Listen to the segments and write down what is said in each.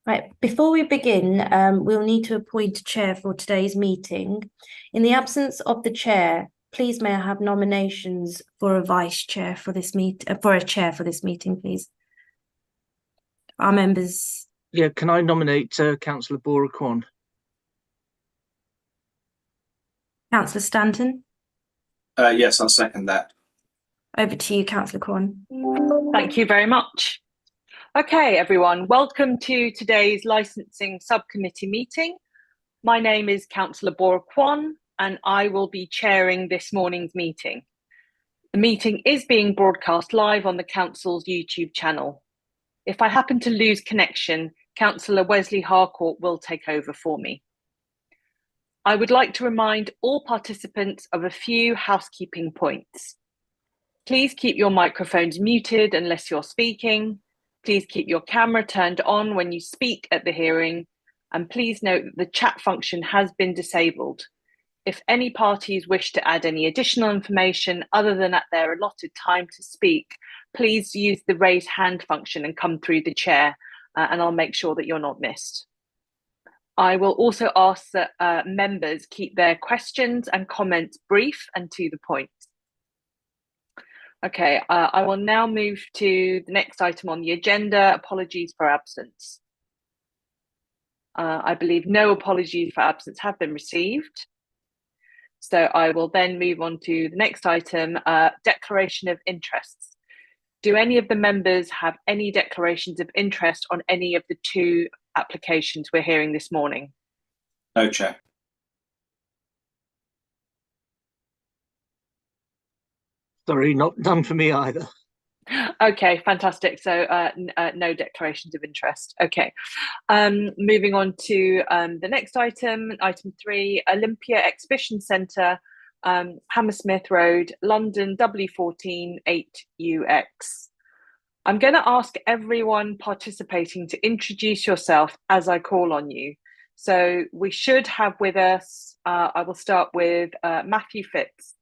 Right, before we begin, we'll need to appoint a chair for today's meeting. In the absence of the chair, please may I have nominations for a vice chair for this chair for this meeting, please? Our members. Yeah, can I nominate Councillor Bora Kwan? Councillor Stanton. Yes, I'll second that. Over to you, Councillor Kwan. Thank you very much. Okay, everyone, welcome to today's Licensing Subcommittee meeting. My name is Councillor Bora Kwan, and I will be chairing this morning's meeting. The meeting is being broadcast live on the Council's YouTube channel. If I happen to lose connection, Councillor Wesley Harcourt will take over for me. I would like to remind all participants of a few housekeeping points. Please keep your microphones muted unless you're speaking. Please keep your camera turned on when you speak at the hearing, and please note that the chat function has been disabled. If any parties wish to add any additional information other than at their allotted time to speak, please use the raise hand function and come through the chair, and I'll make sure that you're not missed. I will also ask that members keep their questions and comments brief and to the point. Okay, I will now move to the next item on the agenda, apologies for absence. I believe no apologies for absence have been received. So I will then move on to the next item, declaration of interests. Do any of the members have any declarations of interest on any of the two applications we're hearing this morning? No, Chair. Sorry, none for me either. Okay, fantastic. So no declarations of interest. Okay, moving on to the next item, item 3, Olympia Exhibition Centre, Hammersmith Road, London, W14 8UX. I'm going to ask everyone participating to introduce yourself as I call on you. So we should have with us, I will start with Matthew Fitz.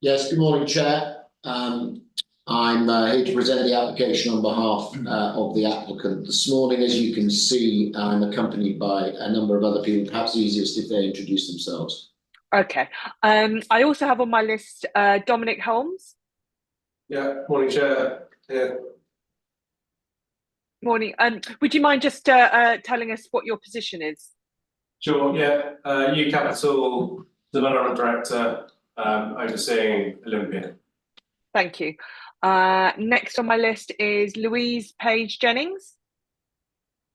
Yes, good morning, Chair. I'm here to present the application on behalf of the applicant. This morning, as you can see, I'm accompanied by a number of other people, perhaps easiest if they introduce themselves. Okay. I also have on my list Dominic Holmes. Yeah, morning, Chair. Yeah. Morning. Would you mind just telling us what your position is? Sure, yeah. U Capital Development Director, overseeing Olympia. Thank you. Next on my list is Louise Page Jennings.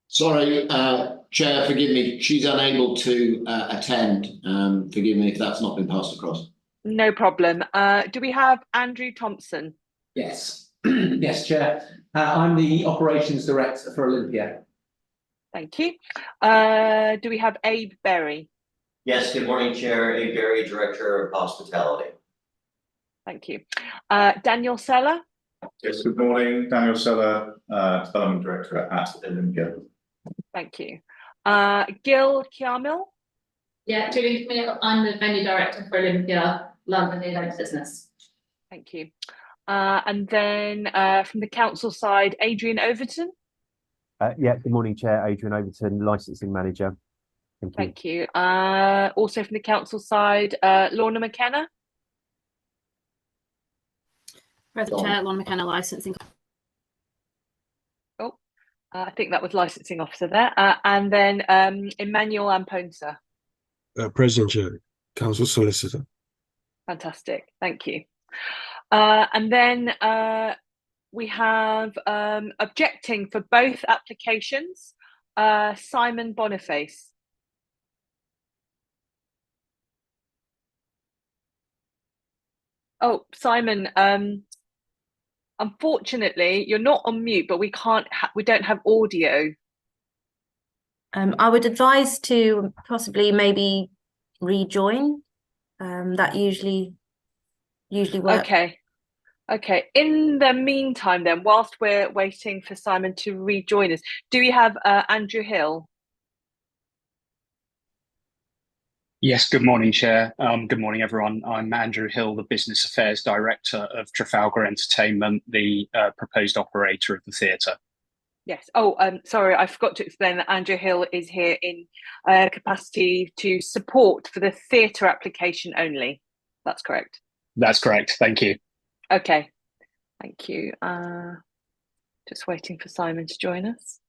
Sorry, Chair, forgive me. She's unable to attend. Forgive me if that's not been passed across. No problem. Do we have Andrew Thompson? Yes. Yes, Chair. I'm the Operations Director for Olympia. Thank you. Do we have Abe Berry? Yes, good morning, Chair. Abe Berry, Director of Hospitality. Thank you. Daniel Seller? Yes, good morning. Daniel Seller, Development Director at Olympia. Thank you. Gil Kiamil? Yeah, Julie Camille, I'm the Venue Director for Olympia, London Events Business. Thank you. And then from the council side, Adrian Overton? Yeah, good morning, Chair. Adrian Overton, Licensing Manager. Thank you. Thank you. Also from the council side, Lorna McKenna? Present Chair, Lorna McKenna, Licensing. Oh, I think that was Licensing Officer there. And then Emmanuel Amponsa? Present Chair, Council Solicitor. Fantastic, thank you. And then we have objecting for both applications, Simon Boniface. Oh, Simon, unfortunately, you're not on mute, but we don't have audio. I would advise to possibly maybe rejoin. That usually works. Okay. In the meantime, then, whilst we're waiting for Simon to rejoin us, do we have Andrew Hill? Yes, good morning, Chair. Good morning, everyone. I'm Andrew Hill, the Business Affairs Director of Trafalgar Entertainment, the proposed operator of the theatre. Yes. Oh, sorry, I forgot to explain that Andrew Hill is here in capacity to support for the theatre application only. That's correct. That's correct. Thank you. Okay. Thank you. Just waiting for Simon to join us.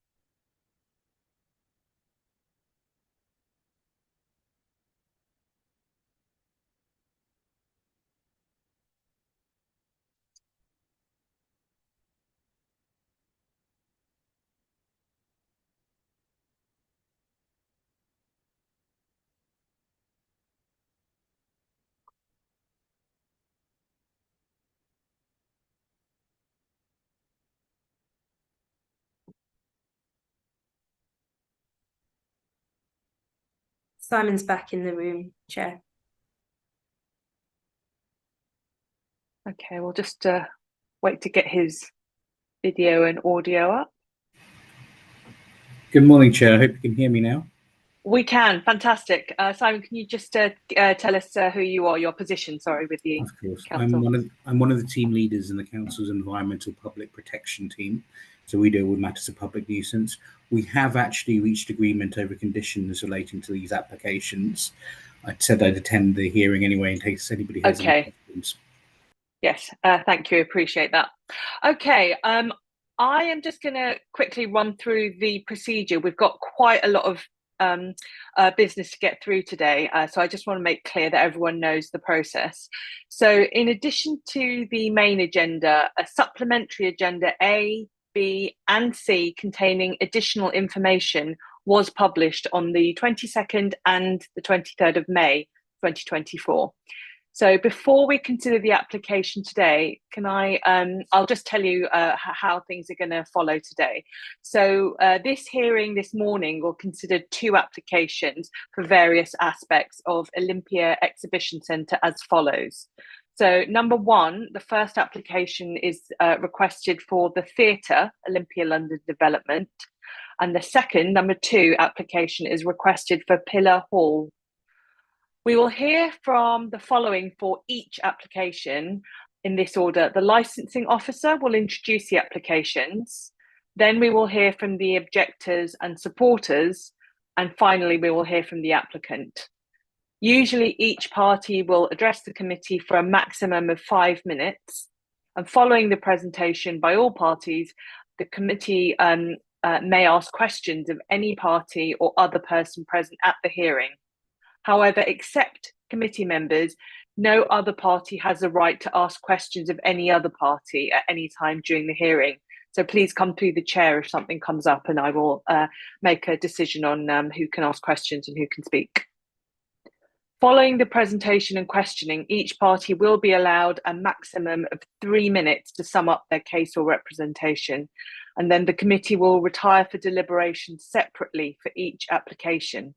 Simon's back in the room, Chair. Okay, we'll just wait to get his video and audio up. Good morning, Chair. I hope you can hear me now. We can. Fantastic. Simon, can you just tell us who you are, your position, sorry, with the Of course. council? I'm one of the team leaders in the council's environmental public protection team. So we deal with matters of public nuisance. We have actually reached agreement over conditions relating to these applications. I said I'd attend the hearing anyway in case anybody has any questions. Yes, thank you. Appreciate that. Okay, I am just going to quickly run through the procedure. We've got quite a lot of business to get through today, so I just want to make clear that everyone knows the process. So in addition to the main agenda, a supplementary agenda A, B and C containing additional information was published on the 22nd and the 23rd of May 2024. So before we consider the application today, can I'll just tell you how things are going to follow today. So this hearing this morning will consider 2 applications for various aspects of Olympia Exhibition Centre as follows. So number 1, the first application is requested for the theatre, Olympia London Development. And the second, number 2, application is requested for Pillar Hall. We will hear from the following for each application in this order. The licensing officer will introduce the applications. Then we will hear from the objectors and supporters. And finally, we will hear from the applicant. Usually each party will address the committee for a maximum of 5 minutes. And following the presentation by all parties, the committee may ask questions of any party or other person present at the hearing. However, except committee members, no other party has the right to ask questions of any other party at any time during the hearing. So please come through the chair if something comes up and I will make a decision on who can ask questions and who can speak. Following the presentation and questioning, each party will be allowed a maximum of 3 minutes to sum up their case or representation. And then the committee will retire for deliberation separately for each application.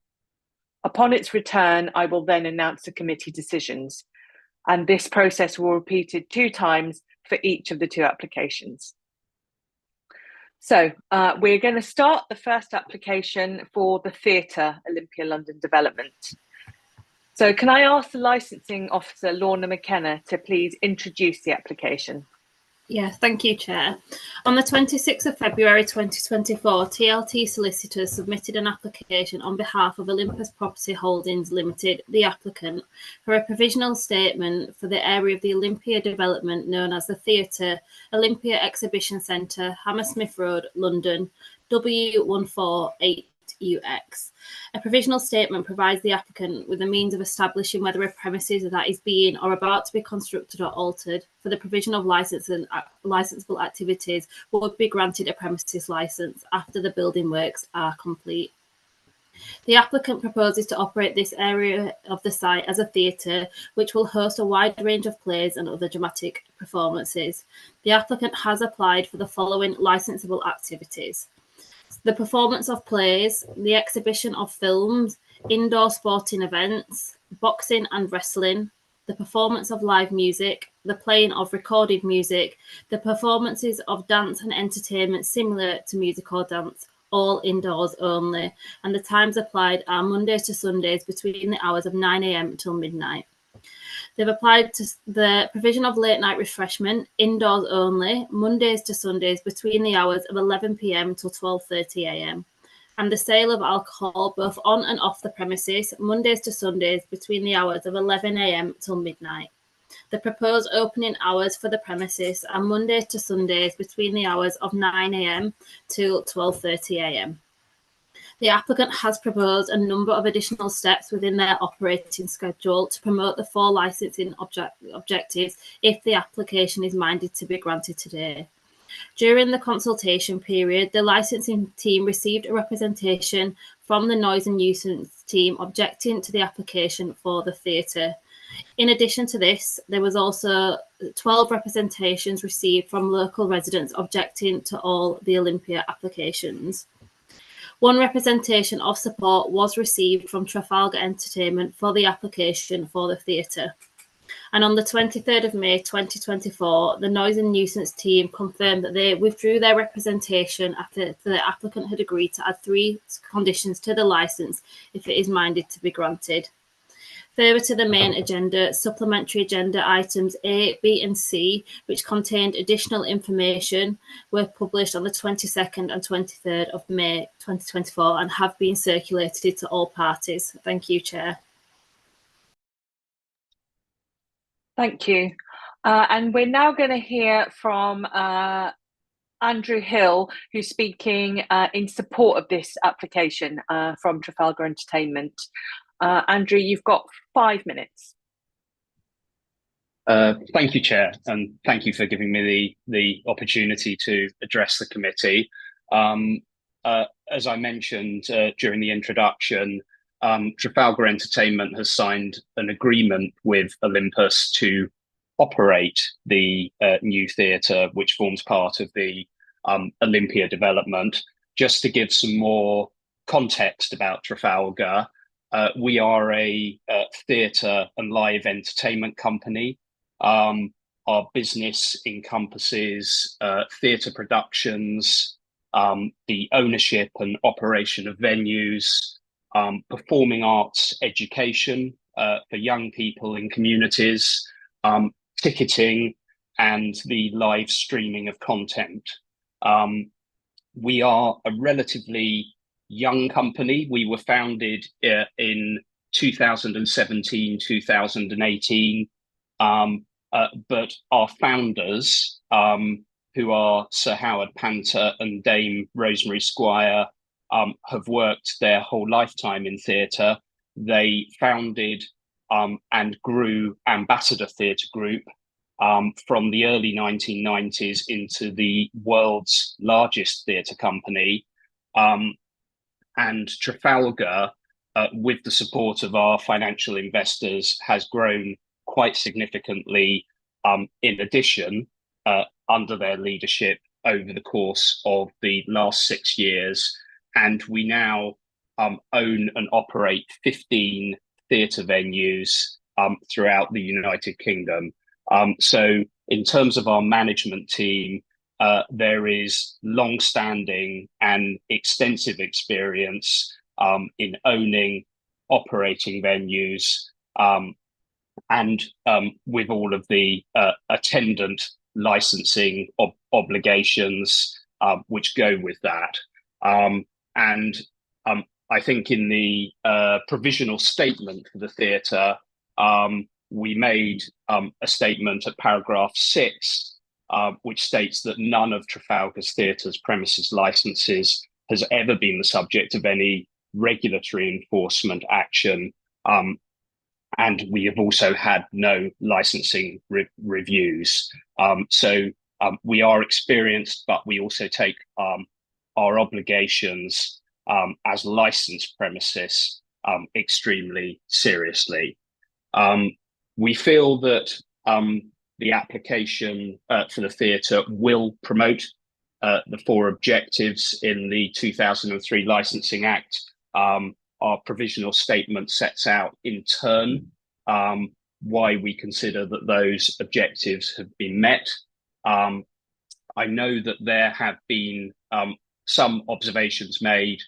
Upon its return, I will then announce the committee decisions, and this process will be repeated 2 times for each of the 2 applications. So we're going to start the first application for the theatre, Olympia London Development. So can I ask the licensing officer, Lorna McKenna, to please introduce the application? Yes, thank you, Chair. On the 26th of February 2024, TLT solicitors submitted an application on behalf of Olympus Property Holdings Limited, the applicant, for a provisional statement for the area of the Olympia development known as the Theatre, Olympia Exhibition Centre, Hammersmith Road, London, W148UX. A provisional statement provides the applicant with the means of establishing whether a premises that is being or about to be constructed or altered for the provision of licence and licensable activities would be granted a premises licence after the building works are complete. The applicant proposes to operate this area of the site as a theatre, which will host a wide range of plays and other dramatic performances. The applicant has applied for the following licensable activities: the performance of plays, the exhibition of films, indoor sporting events, boxing and wrestling, the performance of live music, the playing of recorded music, the performances of dance and entertainment similar to music or dance, all indoors only, and the times applied are Mondays to Sundays between the hours of 9 AM till midnight. They've applied to the provision of late night refreshment, indoors only, Mondays to Sundays between the hours of 11 p.m. till 12:30 a.m. and the sale of alcohol both on and off the premises, Mondays to Sundays between the hours of 11 a.m. till midnight. The proposed opening hours for the premises are Mondays to Sundays between the hours of 9 a.m. till 12:30 a.m. The applicant has proposed a number of additional steps within their operating schedule to promote the 4 licensing objectives if the application is minded to be granted today. During the consultation period, the licensing team received a representation from the noise and nuisance team objecting to the application for the theatre. In addition to this, there was also 12 representations received from local residents objecting to all the Olympia applications. One representation of support was received from Trafalgar Entertainment for the application for the theatre. And on the 23rd of May 2024, the Noise and Nuisance team confirmed that they withdrew their representation after the applicant had agreed to add 3 conditions to the licence if it is minded to be granted. Further to the main agenda, supplementary agenda items A, B and C, which contained additional information, were published on the 22nd and 23rd of May 2024 and have been circulated to all parties. Thank you, Chair. Thank you. And we're now going to hear from Andrew Hill, who's speaking in support of this application from Trafalgar Entertainment. Andrew, you've got 5 minutes. Thank you, Chair, and thank you for giving me the opportunity to address the committee. As I mentioned during the introduction, Trafalgar Entertainment has signed an agreement with Olympus to operate the new theatre, which forms part of the Olympia development. Just to give some more context about Trafalgar, we are a theatre and live entertainment company. Our business encompasses theatre productions, the ownership and operation of venues, performing arts education for young people in communities, ticketing, and the live streaming of content. We are a relatively young company. We were founded in 2017, 2018, but our founders, who are Sir Howard Panter and Dame Rosemary Squire, have worked their whole lifetime in theatre. They founded and grew Ambassador Theatre Group from the early 1990s into the world's largest theatre company. And Trafalgar, with the support of our financial investors, has grown quite significantly in addition under their leadership over the course of the last 6 years. And we now own and operate 15 theatre venues throughout the United Kingdom. So in terms of our management team, there is long-standing and extensive experience in owning, operating venues, and with all of the attendant licensing obligations which go with that. And I think in the provisional statement for the theatre, we made a statement at paragraph 6, which states that none of Trafalgar's theatre's premises licenses has ever been the subject of any regulatory enforcement action. And we have also had no licensing reviews. So we are experienced, but we also take our obligations as licensed premises extremely seriously. We feel that the application for the theatre will promote the 4 objectives in the 2003 Licensing Act. Our provisional statement sets out in turn why we consider that those objectives have been met. I know that there have been some observations made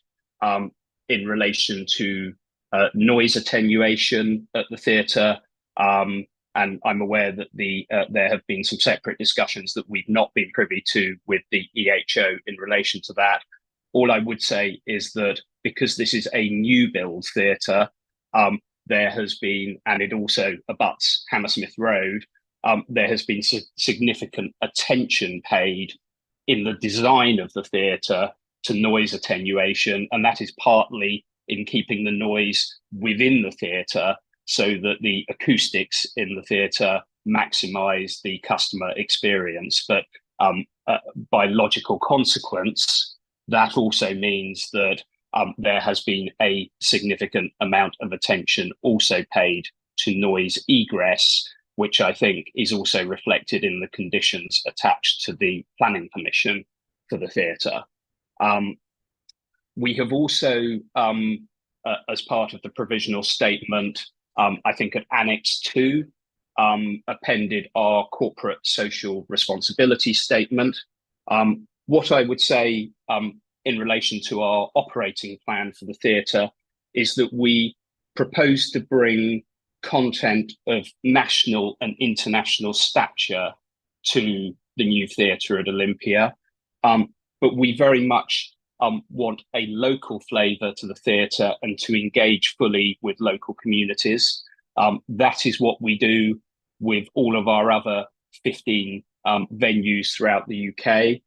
in relation to noise attenuation at the theatre. and I'm aware that there have been some separate discussions that we've not been privy to with the EHO in relation to that. All I would say is that because this is a new build theatre, there has been, and it also abuts Hammersmith Road, there has been significant attention paid in the design of the theatre to noise attenuation, and that is partly in keeping the noise within the theatre so that the acoustics in the theatre maximise the customer experience. But by logical consequence, that also means that there has been a significant amount of attention also paid to noise egress, which I think is also reflected in the conditions attached to the planning permission for the theatre. We have also, as part of the provisional statement, I think at Annex 2, appended our corporate social responsibility statement. What I would say in relation to our operating plan for the theatre is that we propose to bring content of national and international stature to the new theatre at Olympia. But we very much want a local flavour to the theatre and to engage fully with local communities. That is what we do with all of our other 15 venues throughout the UK.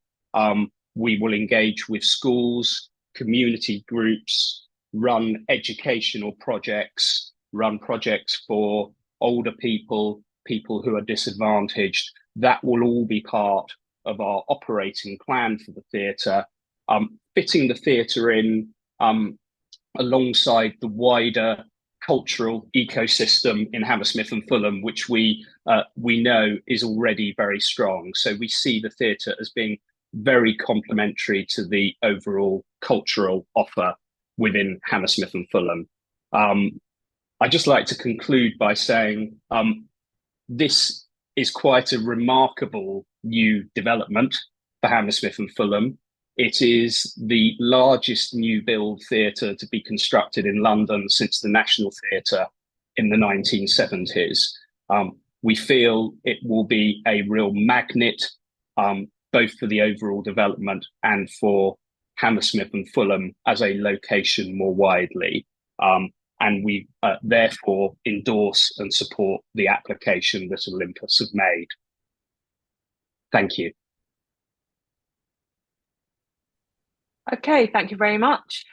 We will engage with schools, community groups, run educational projects, run projects for older people, people who are disadvantaged. That will all be part of our operating plan for the theatre, fitting the theatre in alongside the wider cultural ecosystem in Hammersmith and Fulham, which we know is already very strong. So we see the theatre as being very complementary to the overall cultural offer within Hammersmith and Fulham. I'd just like to conclude by saying this is quite a remarkable new development for Hammersmith and Fulham. It is the largest new build theatre to be constructed in London since the National Theatre in the 1970s. We feel it will be a real magnet, both for the overall development and for Hammersmith and Fulham as a location more widely. And we therefore endorse and support the application that Olympus have made. Thank you. Okay, thank you very much.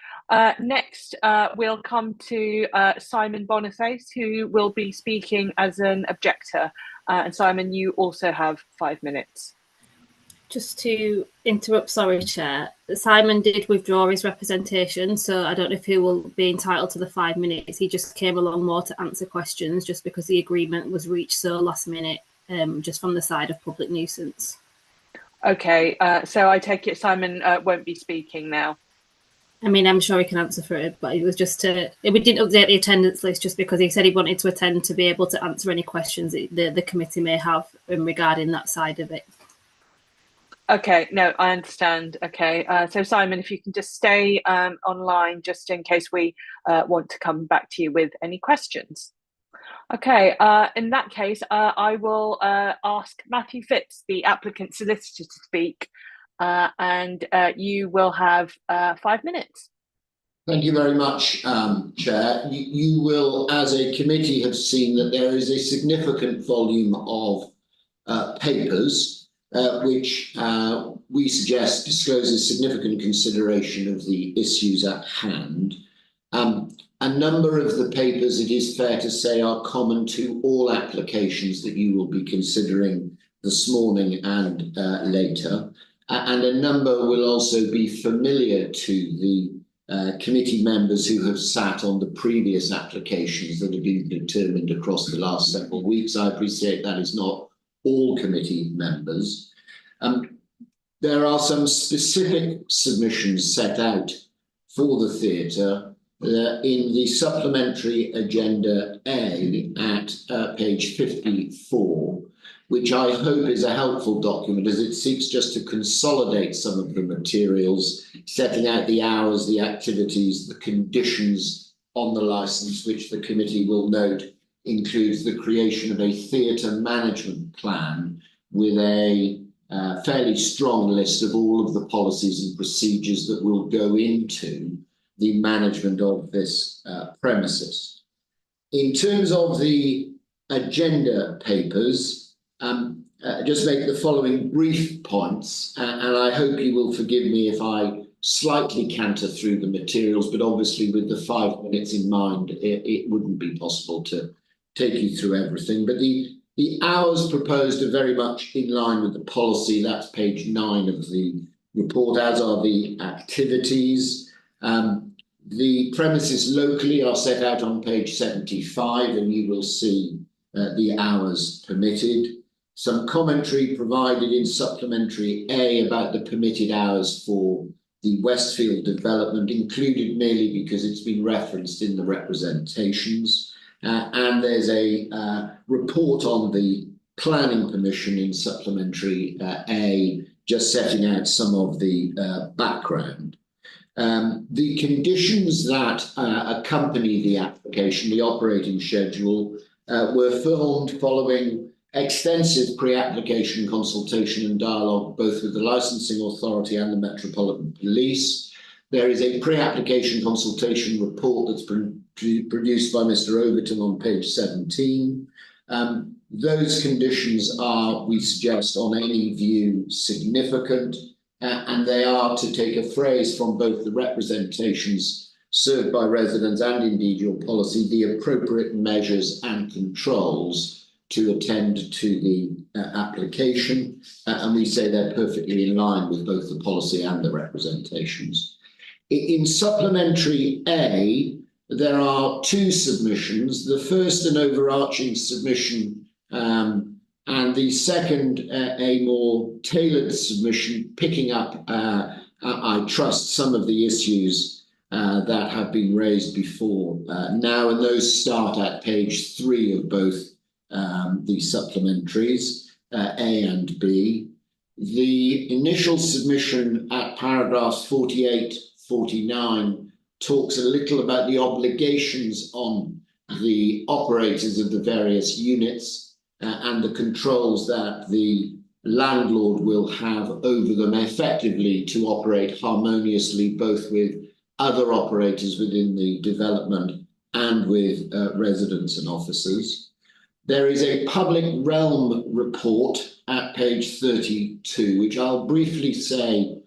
Next, we'll come to Simon Boniface, who will be speaking as an objector. And Simon, you also have 5 minutes. Just to interrupt, sorry, Chair. Simon did withdraw his representation, so I don't know if he will be entitled to the 5 minutes. He just came along more to answer questions just because the agreement was reached so last minute, just from the side of public nuisance. Okay, so I take it Simon won't be speaking now. I mean, I'm sure he can answer for it, but it was just we didn't update the attendance list just because he said he wanted to attend to be able to answer any questions that the committee may have regarding that side of it. Okay, no, I understand. Okay, so Simon, if you can just stay online just in case we want to come back to you with any questions. Okay, in that case, I will ask Matthew Phipps, the applicant solicitor, to speak, and you will have 5 minutes. Thank you very much, Chair. You will, as a committee, have seen that there is a significant volume of papers which we suggest discloses significant consideration of the issues at hand. A number of the papers, it is fair to say, are common to all applications that you will be considering this morning and later. And a number will also be familiar to the committee members who have sat on the previous applications that have been determined across the last several weeks. I appreciate that is not all committee members. There are some specific submissions set out for the theatre in the supplementary agenda A at page 54, which I hope is a helpful document as it seeks just to consolidate some of the materials, setting out the hours, the activities, the conditions on the licence, which the committee will note includes the creation of a theatre management plan with a fairly strong list of all of the policies and procedures that will go into the management of this premises. In terms of the agenda papers, just make the following brief points, and I hope you will forgive me if I slightly canter through the materials, but obviously with the 5 minutes in mind, it wouldn't be possible to take you through everything. But the hours proposed are very much in line with the policy. That's page 9 of the report, as are the activities. The premises locally are set out on page 75, and you will see the hours permitted. Some commentary provided in supplementary A about the permitted hours for the Westfield development, included merely because it's been referenced in the representations. And there's a report on the planning permission in supplementary A, just setting out some of the background. The conditions that accompany the application, the operating schedule, were formed following extensive pre-application consultation and dialogue, both with the licensing authority and the Metropolitan Police. There is a pre-application consultation report that's been produced by Mr. Overton on page 17. Those conditions are, we suggest, on any view, significant, and they are, to take a phrase from both the representations served by residents and indeed your policy, the appropriate measures and controls to attend to the application, and we say they're perfectly in line with both the policy and the representations. In supplementary A, there are 2 submissions. The first, an overarching submission, and the second, a more tailored submission, picking up, I trust, some of the issues that have been raised before now, and those start at page 3 of both the supplementaries, A and B. The initial submission at paragraphs 48, 49 talks a little about the obligations on the operators of the various units and the controls that the landlord will have over them effectively to operate harmoniously, both with other operators within the development and with residents and officers. There is a public realm report at page 32, which I'll briefly say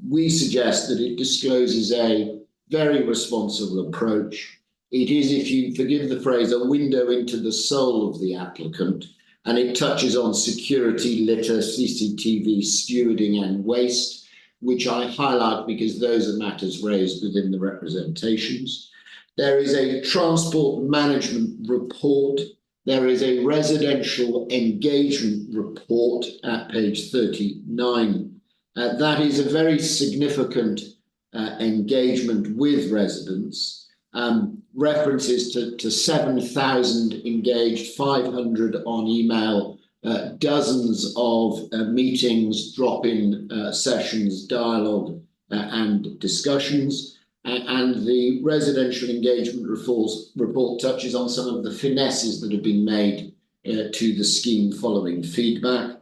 we suggest that it discloses a very responsible approach. It is, if you forgive the phrase, a window into the soul of the applicant, and it touches on security, litter, CCTV, stewarding and waste, which I highlight because those are matters raised within the representations. There is a transport management report. There is a residential engagement report at page 39. That is a very significant engagement with residents. References to 7,000 engaged, 500 on email, dozens of meetings, drop-in sessions, dialogue and discussions. And the residential engagement report touches on some of the finesses that have been made to the scheme following feedback.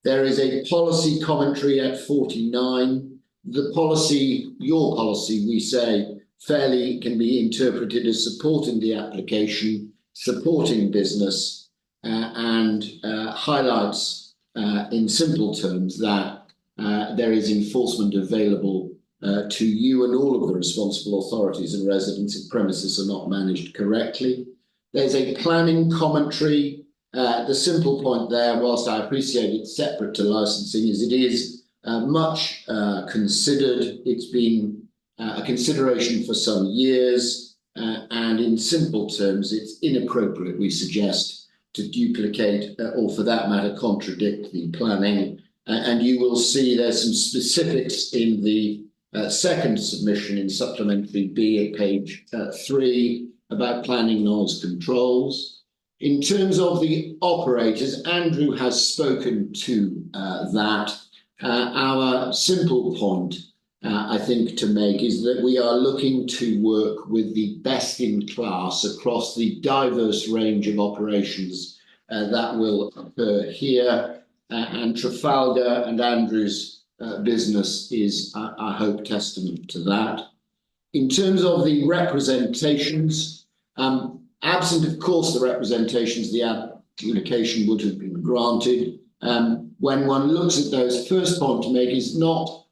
There is a policy commentary at 49. The policy, your policy, we say, fairly can be interpreted as supporting the application, supporting business, and highlights in simple terms that there is enforcement available to you and all of the responsible authorities and residents if premises are not managed correctly. There's a planning commentary. The simple point there, whilst I appreciate it's separate to licensing, is it is much considered. It's been a consideration for some years, and in simple terms, it's inappropriate, we suggest, to duplicate or for that matter contradict the planning. And you will see there's some specifics in the second submission in supplementary B at page 3 about planning noise controls. In terms of the operators, Andrew has spoken to that. Our simple point I think, to make is that we are looking to work with the best in class across the diverse range of operations that will occur here, and Trafalgar and Andrew's business is, I hope, testament to that. In terms of the representations, absent, of course, the representations, the application would have been granted. When one looks at those, first point to make is not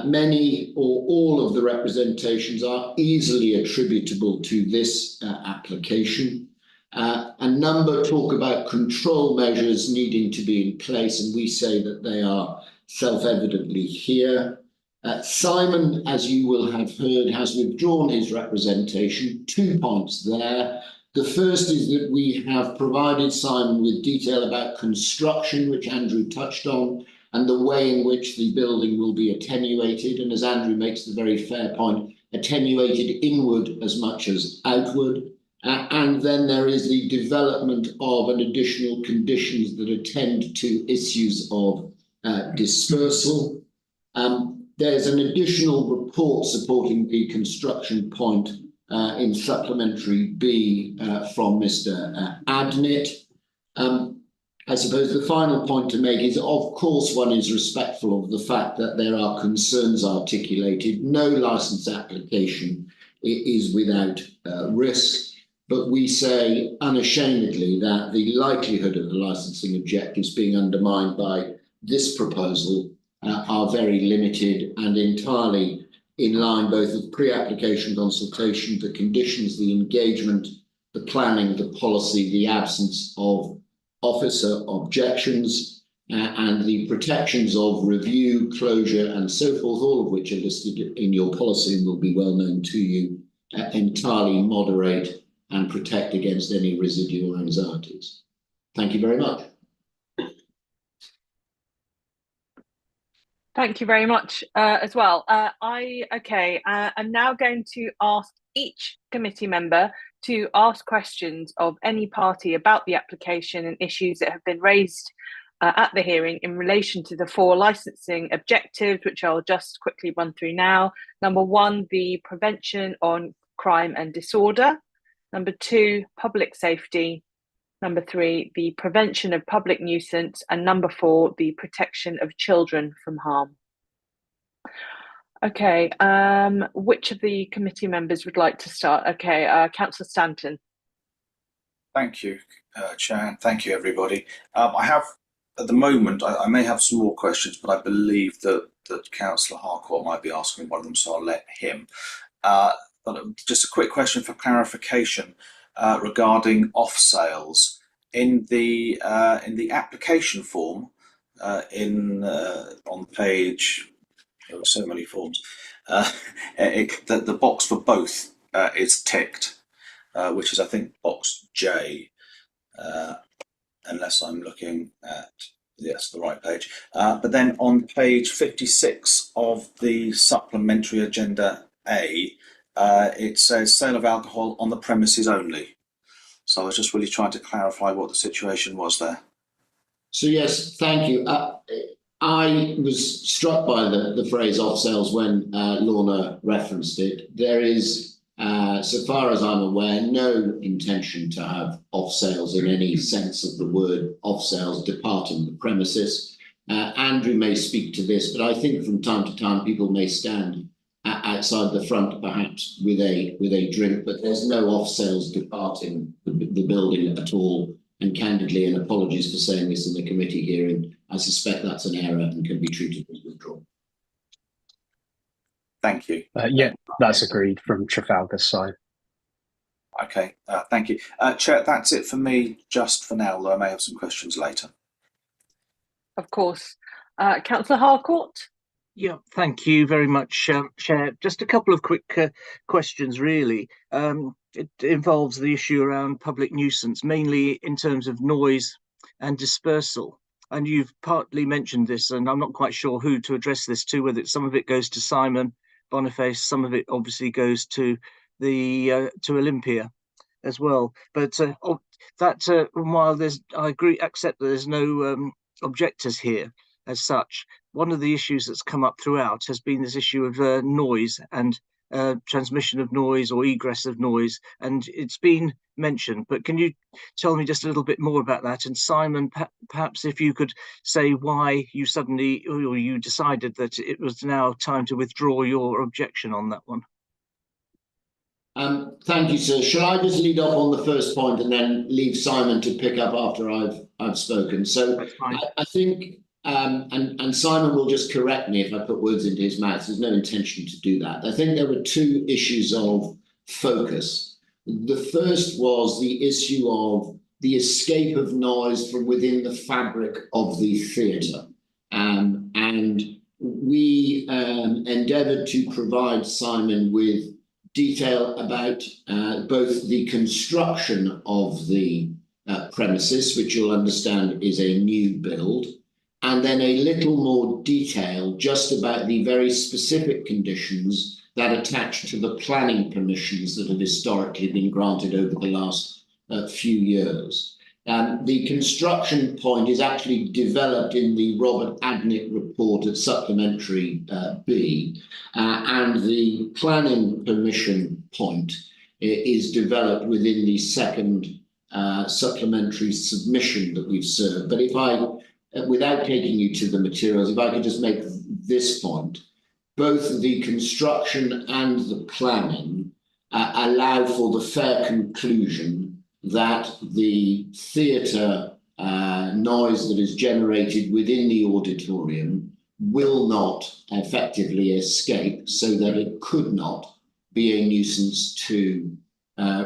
many or all of the representations are easily attributable to this application. A number talk about control measures needing to be in place, and we say that they are self-evidently here. Simon, as you will have heard, has withdrawn his representation. 2 points there. The first is that we have provided Simon with detail about construction, which Andrew touched on, and the way in which the building will be attenuated. And as Andrew makes the very fair point, attenuated inward as much as outward. And then there is the development of an additional conditions that attend to issues of dispersal. There's an additional report supporting the construction point in supplementary B from Mr. Adnett. I suppose the final point to make is, of course, one is respectful of the fact that there are concerns articulated. No licence application is without risk, but we say unashamedly that the likelihood of the licensing objectives being undermined by this proposal are very limited and entirely in line both with pre-application consultation, the conditions, the engagement, the planning, the policy, the absence of officer objections, and the protections of review, closure, and so forth, all of which are listed in your policy and will be well known to you, entirely moderate and protect against any residual anxieties. Thank you very much. Thank you very much as well. I'm now going to ask each committee member to ask questions of any party about the application and issues that have been raised at the hearing in relation to the 4 licensing objectives, which I'll just quickly run through now. Number 1, the prevention on crime and disorder. Number 2, public safety. Number 3, the prevention of public nuisance. And number 4, the protection of children from harm. Okay, which of the committee members would like to start? Okay, Councillor Stanton. Thank you, Chair. Thank you, everybody. I have, at the moment, I may have some more questions, but I believe that Councillor Harcourt might be asking one of them, so I'll let him. But just a quick question for clarification regarding off sales. In the application form, on page, there were so many forms, the box for both is ticked, which is, I think, box J, unless I'm looking at, yes, the right page. But then on page 56 of the supplementary agenda A, it says sale of alcohol on the premises only. So I was just really trying to clarify what the situation was there. So yes, thank you. I was struck by the phrase off sales when Lorna referenced it. There is, so far as I'm aware, no intention to have off sales in any sense of the word off sales departing the premises. Andrew may speak to this, but I think from time to time people may stand outside the front, perhaps with a drink, but there's no off sales departing the building at all. And candidly, and apologies for saying this in the committee hearing, I suspect that's an error and can be treated as withdrawal. Thank you. Yeah, that's agreed from Trafalgar's side. Okay, thank you. Chair, that's it for me just for now, though I may have some questions later. Of course. Councillor Harcourt? Yeah, thank you very much, Chair. Just a couple of quick questions, really. It involves the issue around public nuisance, mainly in terms of noise and dispersal. And you've partly mentioned this, and I'm not quite sure who to address this to, whether some of it goes to Simon Boniface, some of it obviously goes to the to Olympia as well. But while I accept that there's no objectors here as such, one of the issues that's come up throughout has been this issue of noise and transmission of noise or egress of noise, and it's been mentioned, but can you tell me just a little bit more about that? And Simon, perhaps if you could say why you suddenly, or you decided that it was now time to withdraw your objection on that one. Thank you, sir. Shall I just lead off on the first point and then leave Simon to pick up after I've spoken? So I think, and Simon will just correct me if I put words into his mouth. There's no intention to do that. I think there were two issues of focus. The first was the issue of the escape of noise from within the fabric of the theatre. And we endeavoured to provide Simon with detail about both the construction of the premises, which you'll understand is a new build, and then a little more detail just about the very specific conditions that attach to the planning permissions that have historically been granted over the last few years. The construction point is actually developed in the Robert Adnick report at Supplementary B, and the planning permission point is developed within the second supplementary submission that we've served. But if I, without taking you to the materials, if I could just make this point, both the construction and the planning allow for the fair conclusion that the theatre noise that is generated within the auditorium will not effectively escape, so that it could not be a nuisance to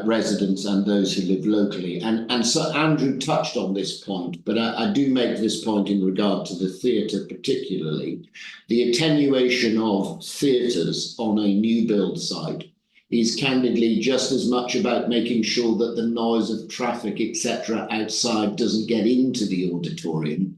residents and those who live locally. And so Andrew touched on this point, but I do make this point in regard to the theatre particularly. The attenuation of theatres on a new build site is candidly just as much about making sure that the noise of traffic, etc., outside doesn't get into the auditorium,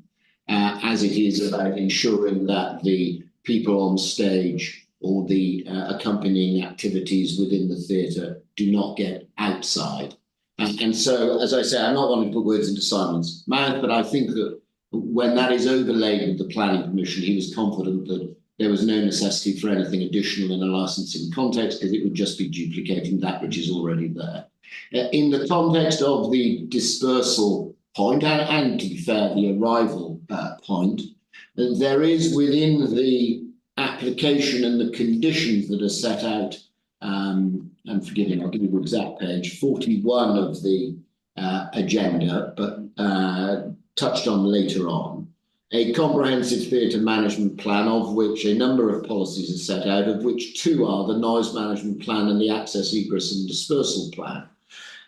as it is about ensuring that the people on stage or the accompanying activities within the theatre do not get outside. And so, as I say, I'm not wanting to put words into Simon's mouth, but I think that when that is overlaid with the planning permission, he was confident that there was no necessity for anything additional in a licensing context, because it would just be duplicating that which is already there. In the context of the dispersal point, and to be fair, the arrival point, there is within the application and the conditions that are set out, and forgive me, I'll give you the exact page, 41 of the agenda, but touched on later on, a comprehensive theatre management plan, of which a number of policies are set out, of which two are the noise management plan and the access, egress and dispersal plan.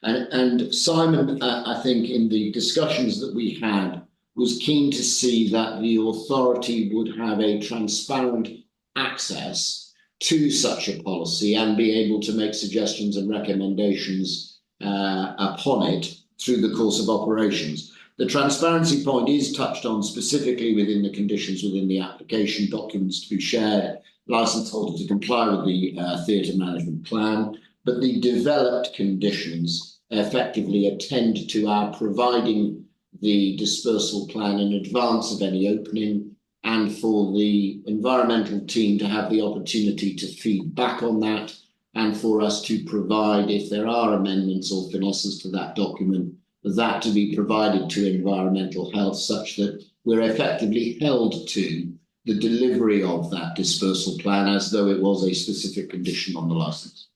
And Simon, I think in the discussions that we had, was keen to see that the authority would have a transparent access to such a policy and be able to make suggestions and recommendations upon it through the course of operations. The transparency point is touched on specifically within the conditions within the application, documents to be shared, licence holder to comply with the theatre management plan, but the developed conditions effectively attend to our providing the dispersal plan in advance of any opening, and for the environmental team to have the opportunity to feed back on that, and for us to provide, if there are amendments or finesses to that document, that to be provided to environmental health, such that we're effectively held to the delivery of that dispersal plan as though it was a specific condition on the licence.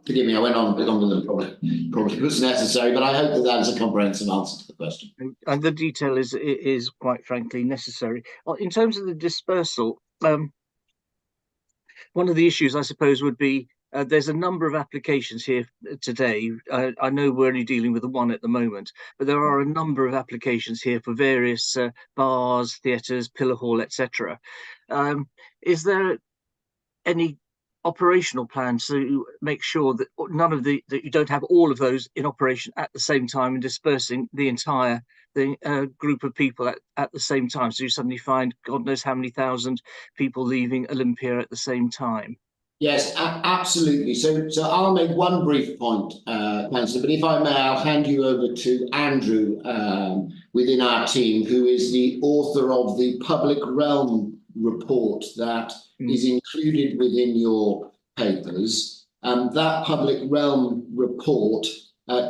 Forgive me, I went on a bit longer than probably was necessary, but I hope that that is a comprehensive answer to the question. And the detail is quite frankly necessary. In terms of the dispersal, one of the issues I suppose would be there's a number of applications here today. I know we're only dealing with the one at the moment, but there are a number of applications here for various bars, theatres, pillar hall, etc. Is there any operational plan to make sure that that you don't have all of those in operation at the same time and dispersing the entire group of people at the same time, so you suddenly find God knows how many thousand people leaving Olympia at the same time? Yes, absolutely. So I'll make one brief point, Councillor, but if I may, I'll hand you over to Andrew within our team who is the author of the Public Realm report that is included within your papers. That Public Realm report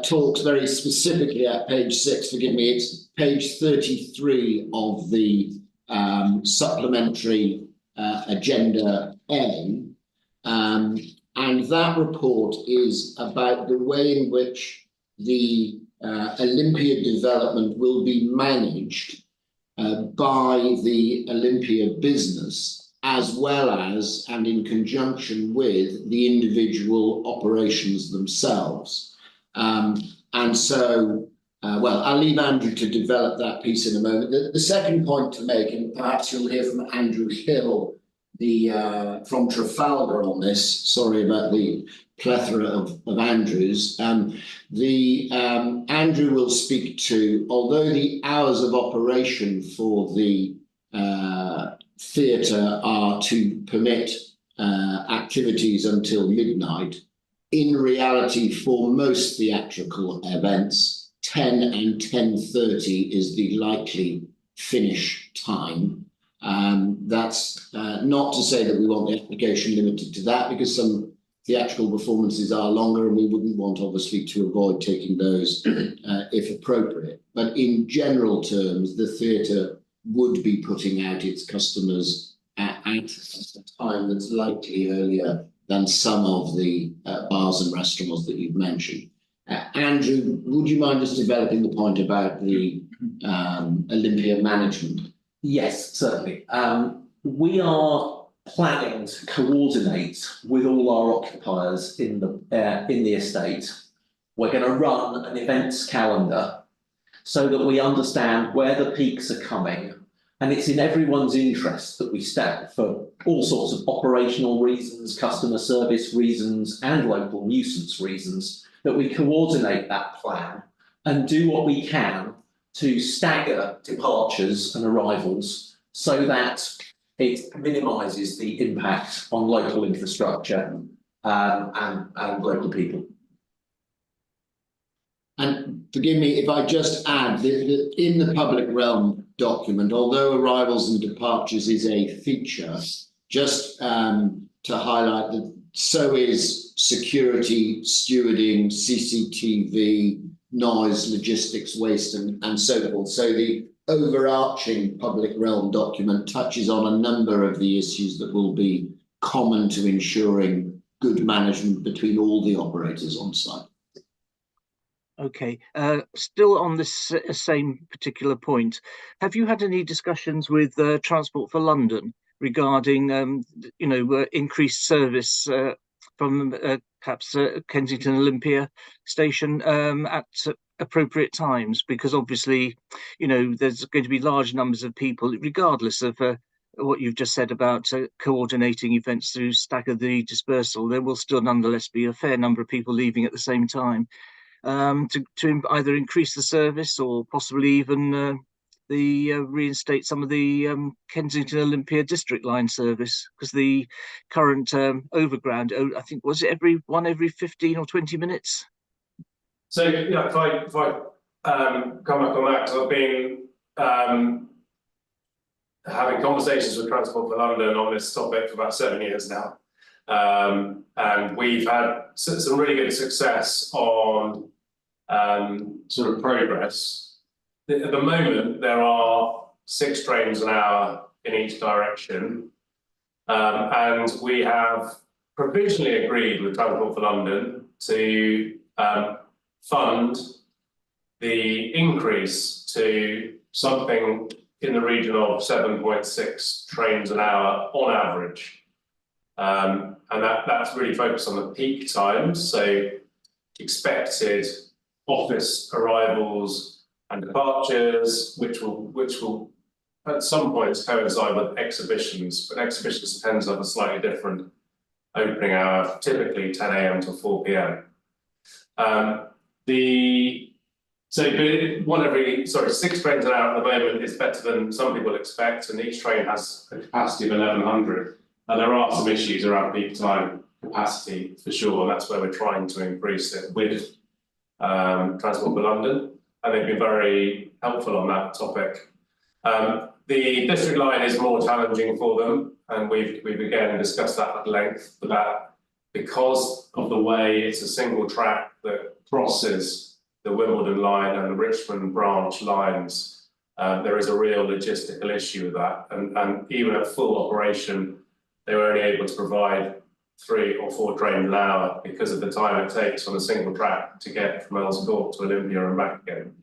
talks very specifically at page 6, forgive me, it's page 33 of the supplementary agenda A. And that report is about the way in which the Olympia development will be managed by the Olympia business, as well as and in conjunction with the individual operations themselves. And so, well, I'll leave Andrew to develop that piece in a moment. The second point to make, and perhaps you'll hear from Andrew Hill, from Trafalgar on this. Sorry about the plethora of Andrews. Andrew will speak to, although the hours of operation for the theatre are to permit activities until midnight, in reality, for most theatrical events, 10 and 10:30 is the likely finish time. That's not to say that we want the application limited to that, because some theatrical performances are longer and we wouldn't want, obviously, to avoid taking those if appropriate. But in general terms, the theatre would be putting out its customers at a time that's likely earlier than some of the bars and restaurants that you've mentioned. Andrew, would you mind just developing the point about the Olympia management? Yes, certainly. We are planning to coordinate with all our occupiers in the estate. We're going to run an events calendar so that we understand where the peaks are coming, and it's in everyone's interest that we step for all sorts of operational reasons, customer service reasons, and local nuisance reasons, that we coordinate that plan and do what we can to stagger departures and arrivals so that it minimises the impact on local infrastructure and local people. And forgive me if I just add that in the Public Realm document, although arrivals and departures is a feature, just to highlight that so is security, stewarding, CCTV, noise, logistics, waste, and so forth. So the overarching Public Realm document touches on a number of the issues that will be common to ensuring good management between all the operators on site. Okay, still on this same particular point, have you had any discussions with Transport for London regarding, increased service from perhaps Kensington Olympia station at appropriate times? Because obviously, there's going to be large numbers of people, regardless of what you've just said about coordinating events to stagger the dispersal. There will still nonetheless be a fair number of people leaving at the same time. To either increase the service or possibly even reinstate some of the Kensington Olympia District Line service, because the current overground, I think, was it every 15 or 20 minutes? So yeah, if I come back on that, because I've been having conversations with Transport for London on this topic for about 7 years now, and we've had some really good success on sort of progress. At the moment, there are 6 trains an hour in each direction, and we have provisionally agreed with Transport for London to fund the increase to something in the region of 7.6 trains an hour on average. And that's really focused on the peak times, so expected office arrivals and departures, which will at some points coincide with exhibitions, but exhibitions tend to have a slightly different opening hour, typically 10 AM to 4 PM. So 6 trains an hour at the moment is better than some people expect, and each train has a capacity of 1,100. And there are some issues around peak time capacity for sure, and that's where we're trying to increase it with Transport for London. And they've been very helpful on that topic. The district line is more challenging for them, and we've again discussed that at length, but that because of the way it's a single track that crosses the Wimbledon line and the Richmond branch lines, there is a real logistical issue with that. And even at full operation, they were only able to provide 3 or 4 trains an hour because of the time it takes on a single track to get from Earls Court to Olympia and back again.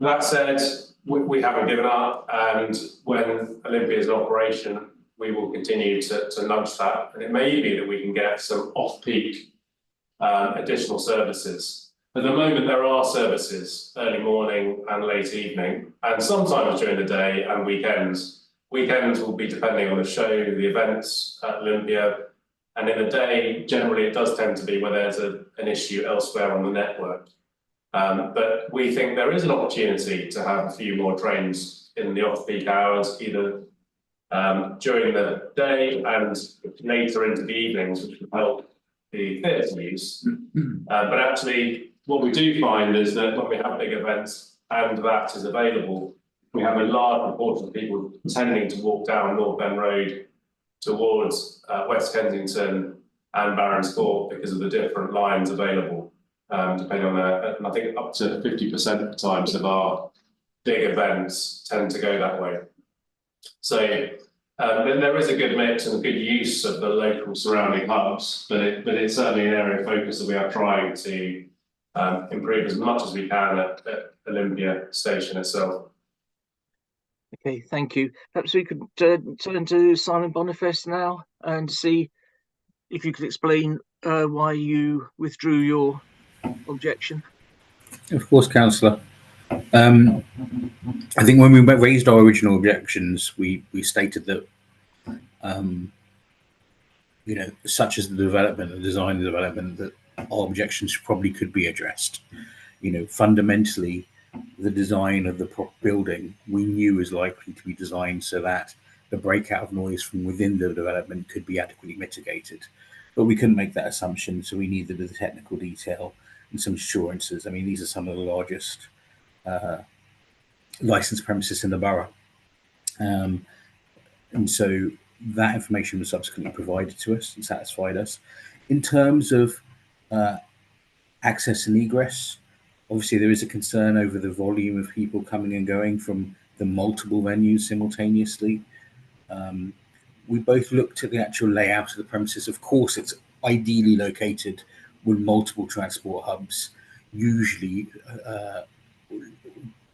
That said, we haven't given up, and when Olympia is in operation, we will continue to nudge that, and it may be that we can get some off-peak additional services. At the moment, there are services early morning and late evening, and sometimes during the day and weekends. Weekends will be depending on the show, the events at Olympia, and in the day, generally, it does tend to be where there's an issue elsewhere on the network. But we think there is an opportunity to have a few more trains in the off-peak hours, either during the day and later into the evenings, which would help the theatre use. But actually, what we do find is that when we have big events and that is available, we have a large proportion of people tending to walk down North End Road towards West Kensington and Barons Court because of the different lines available. Depending on and I think up to 50% of the times of our big events tend to go that way. So there is a good mix and a good use of the local surrounding hubs, but it's certainly an area of focus that we are trying to improve as much as we can at Olympia Station itself. Okay, thank you. Perhaps we could turn to Simon Boniface now and see if you could explain why you withdrew your objection. Of course, Councillor. I think when we raised our original objections, we stated that, you know, such as the development, the design and development, that our objections probably could be addressed. You know, fundamentally, the design of the building we knew is likely to be designed so that the breakout of noise from within the development could be adequately mitigated. But we couldn't make that assumption, so we needed the technical detail and some assurances. I mean, these are some of the largest licensed premises in the borough. And so that information was subsequently provided to us and satisfied us. In terms of access and egress, obviously there is a concern over the volume of people coming and going from the multiple venues simultaneously. We both looked at the actual layout of the premises. Of course, it's ideally located with multiple transport hubs. Usually,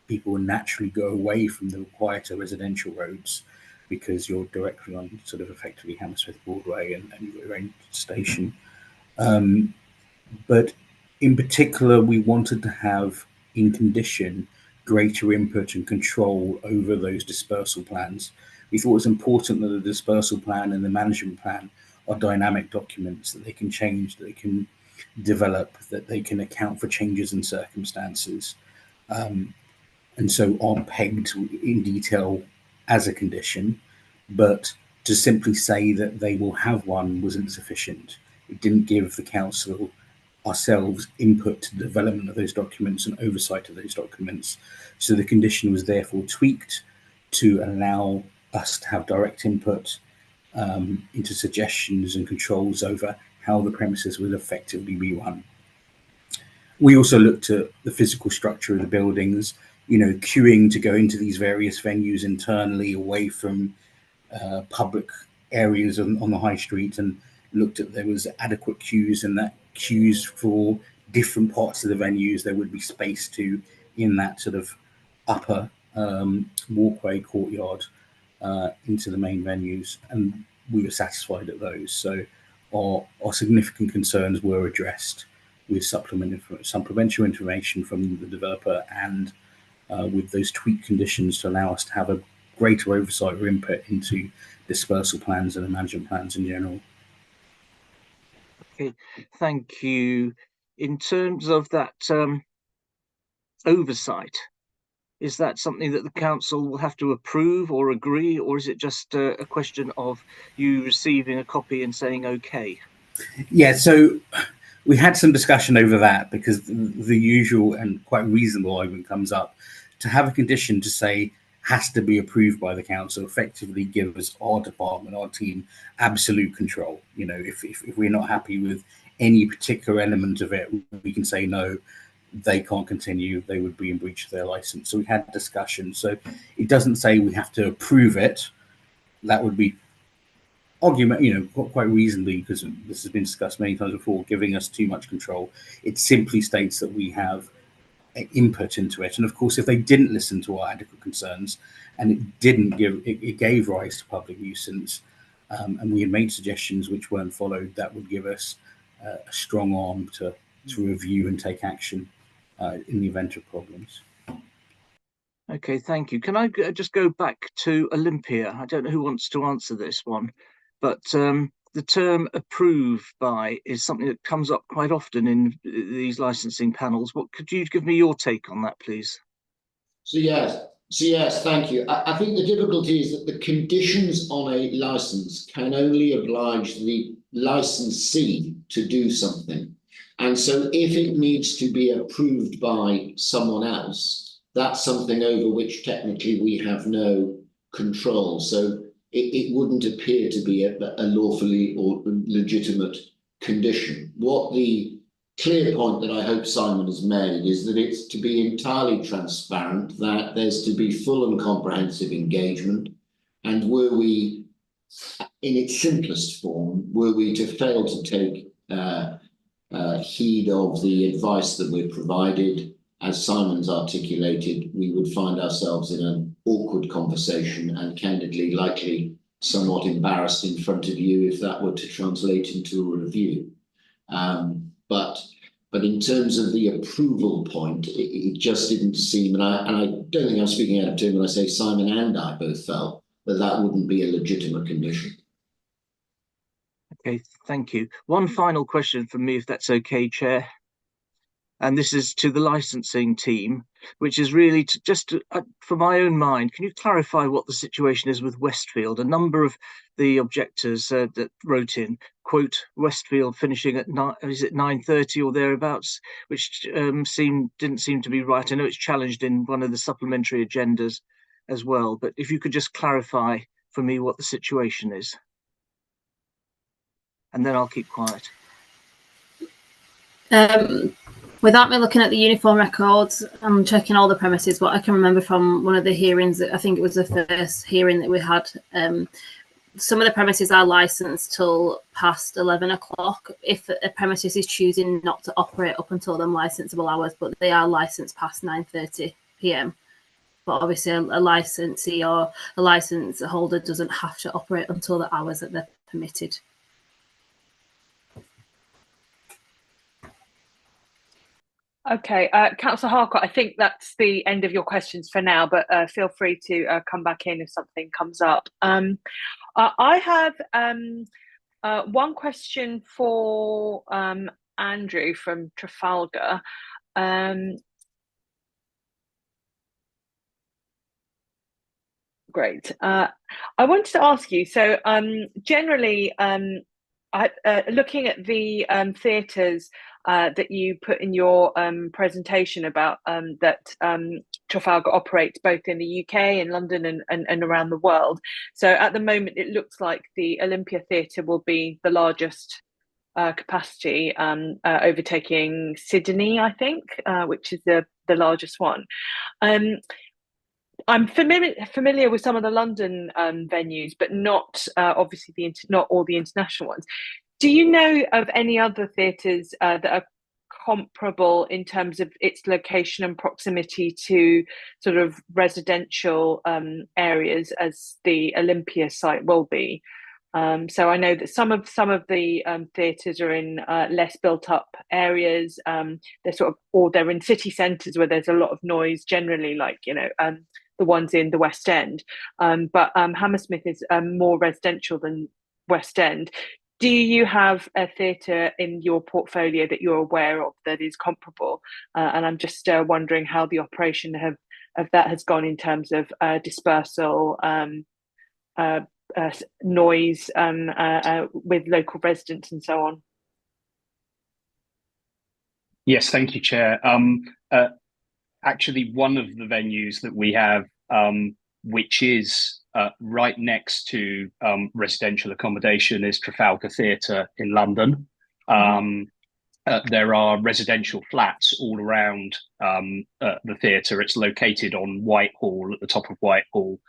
people will naturally go away from the quieter residential roads because you're directly on sort of effectively Hammersmith Broadway and you've got your own station. But in particular, we wanted to have in condition greater input and control over those dispersal plans. We thought it was important that the dispersal plan and the management plan are dynamic documents that they can change, that they can develop, that they can account for changes in circumstances. And so are pegged in detail as a condition, but to simply say that they will have one wasn't sufficient. It didn't give the council ourselves input to the development of those documents and oversight of those documents. So the condition was therefore tweaked to allow us to have direct input into suggestions and controls over how the premises will effectively be run. We also looked at the physical structure of the buildings, you know, queuing to go into these various venues internally away from public areas on the high street, and looked at there was adequate queues, and that queues for different parts of the venues there would be space to in that sort of upper walkway courtyard into the main venues, and we were satisfied at those. So our significant concerns were addressed with supplementary information from the developer and with those tweak conditions to allow us to have a greater oversight or input into dispersal plans and the management plans in general. Okay, thank you. In terms of that oversight, is that something that the council will have to approve or agree, or is it just a question of you receiving a copy and saying okay? Yeah, so we had some discussion over that because the usual and quite reasonable argument comes up. to have a condition to say has to be approved by the council effectively gives our department, our team, absolute control. You know, if we're not happy with any particular element of it, we can say no, they can't continue, they would be in breach of their license. So we had discussions. So it doesn't say we have to approve it. That would be argument, you know, quite reasonably, because this has been discussed many times before, giving us too much control. It simply states that we have input into it. And of course, if they didn't listen to our adequate concerns and it gave rise to public nuisance, and we had made suggestions which weren't followed, that would give us a strong arm to review and take action in the event of problems. Okay, thank you. Can I just go back to Olympia? I don't know who wants to answer this one, but the term approved by is something that comes up quite often in these licensing panels. What could you give me your take on that, please? So yes, thank you. I think the difficulty is that the conditions on a license can only oblige the licensee to do something. And so if it needs to be approved by someone else, that's something over which technically we have no control. So it wouldn't appear to be a lawfully or legitimate condition. What the clear point that I hope Simon has made is that it's to be entirely transparent, that there's to be full and comprehensive engagement, and were we, in its simplest form, were we to fail to take heed of the advice that we're provided, as Simon's articulated, we would find ourselves in an awkward conversation and candidly likely somewhat embarrassed in front of you if that were to translate into a review. But in terms of the approval point, it just didn't seem, and I don't think I'm speaking out of turn when I say Simon and I both felt that that wouldn't be a legitimate condition. Okay, thank you. One final question from me, if that's okay, Chair. And this is to the licensing team, which is really for my own mind, can you clarify what the situation is with Westfield? A number of the objectors that wrote in, quote, Westfield finishing at 9:30 or thereabouts, which didn't seem to be right. I know it's challenged in one of the supplementary agendas as well, but if you could just clarify for me what the situation is. And then I'll keep quiet. Without me looking at the uniform records and checking all the premises, what I can remember from one of the hearings, I think it was the first hearing that we had, some of the premises are licensed till past 11 o'clock. If a premises is choosing not to operate up until them licensable hours, but they are licensed past 9:30 p.m. But obviously a licensee or a license holder doesn't have to operate until the hours that they're permitted. Okay, Councillor Harcourt, I think that's the end of your questions for now, but feel free to come back in if something comes up. I have one question for Andrew from Trafalgar. Great. I wanted to ask you, so generally, looking at the theatres that you put in your presentation about that Trafalgar operates both in the UK and London and around the world. So at the moment, it looks like the Olympia Theatre will be the largest capacity, overtaking Sydney, I think, which is the largest one. I'm familiar with some of the London venues, but not obviously not all the international ones. Do you know of any other theatres that are comparable in terms of its location and proximity to sort of residential areas as the Olympia site will be? So I know that some of the theatres are in less built up areas. They're in city centres where there's a lot of noise generally, like the ones in the West End. But Hammersmith is more residential than West End. Do you have a theatre in your portfolio that you're aware of that is comparable? And I'm just wondering how the operation of that has gone in terms of dispersal, noise with local residents and so on. Yes, thank you, Chair. actually one of the venues that we have, which is right next to residential accommodation, is Trafalgar Theatre in London. There are residential flats all around the theatre. It's located on Whitehall, at the top of Whitehall,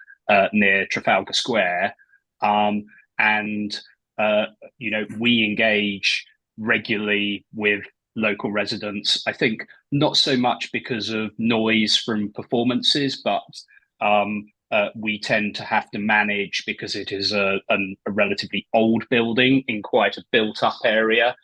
near Trafalgar Square. And we engage regularly with local residents. I think not so much because of noise from performances, but we tend to have to manage, because it is a relatively old building in quite a built-up area.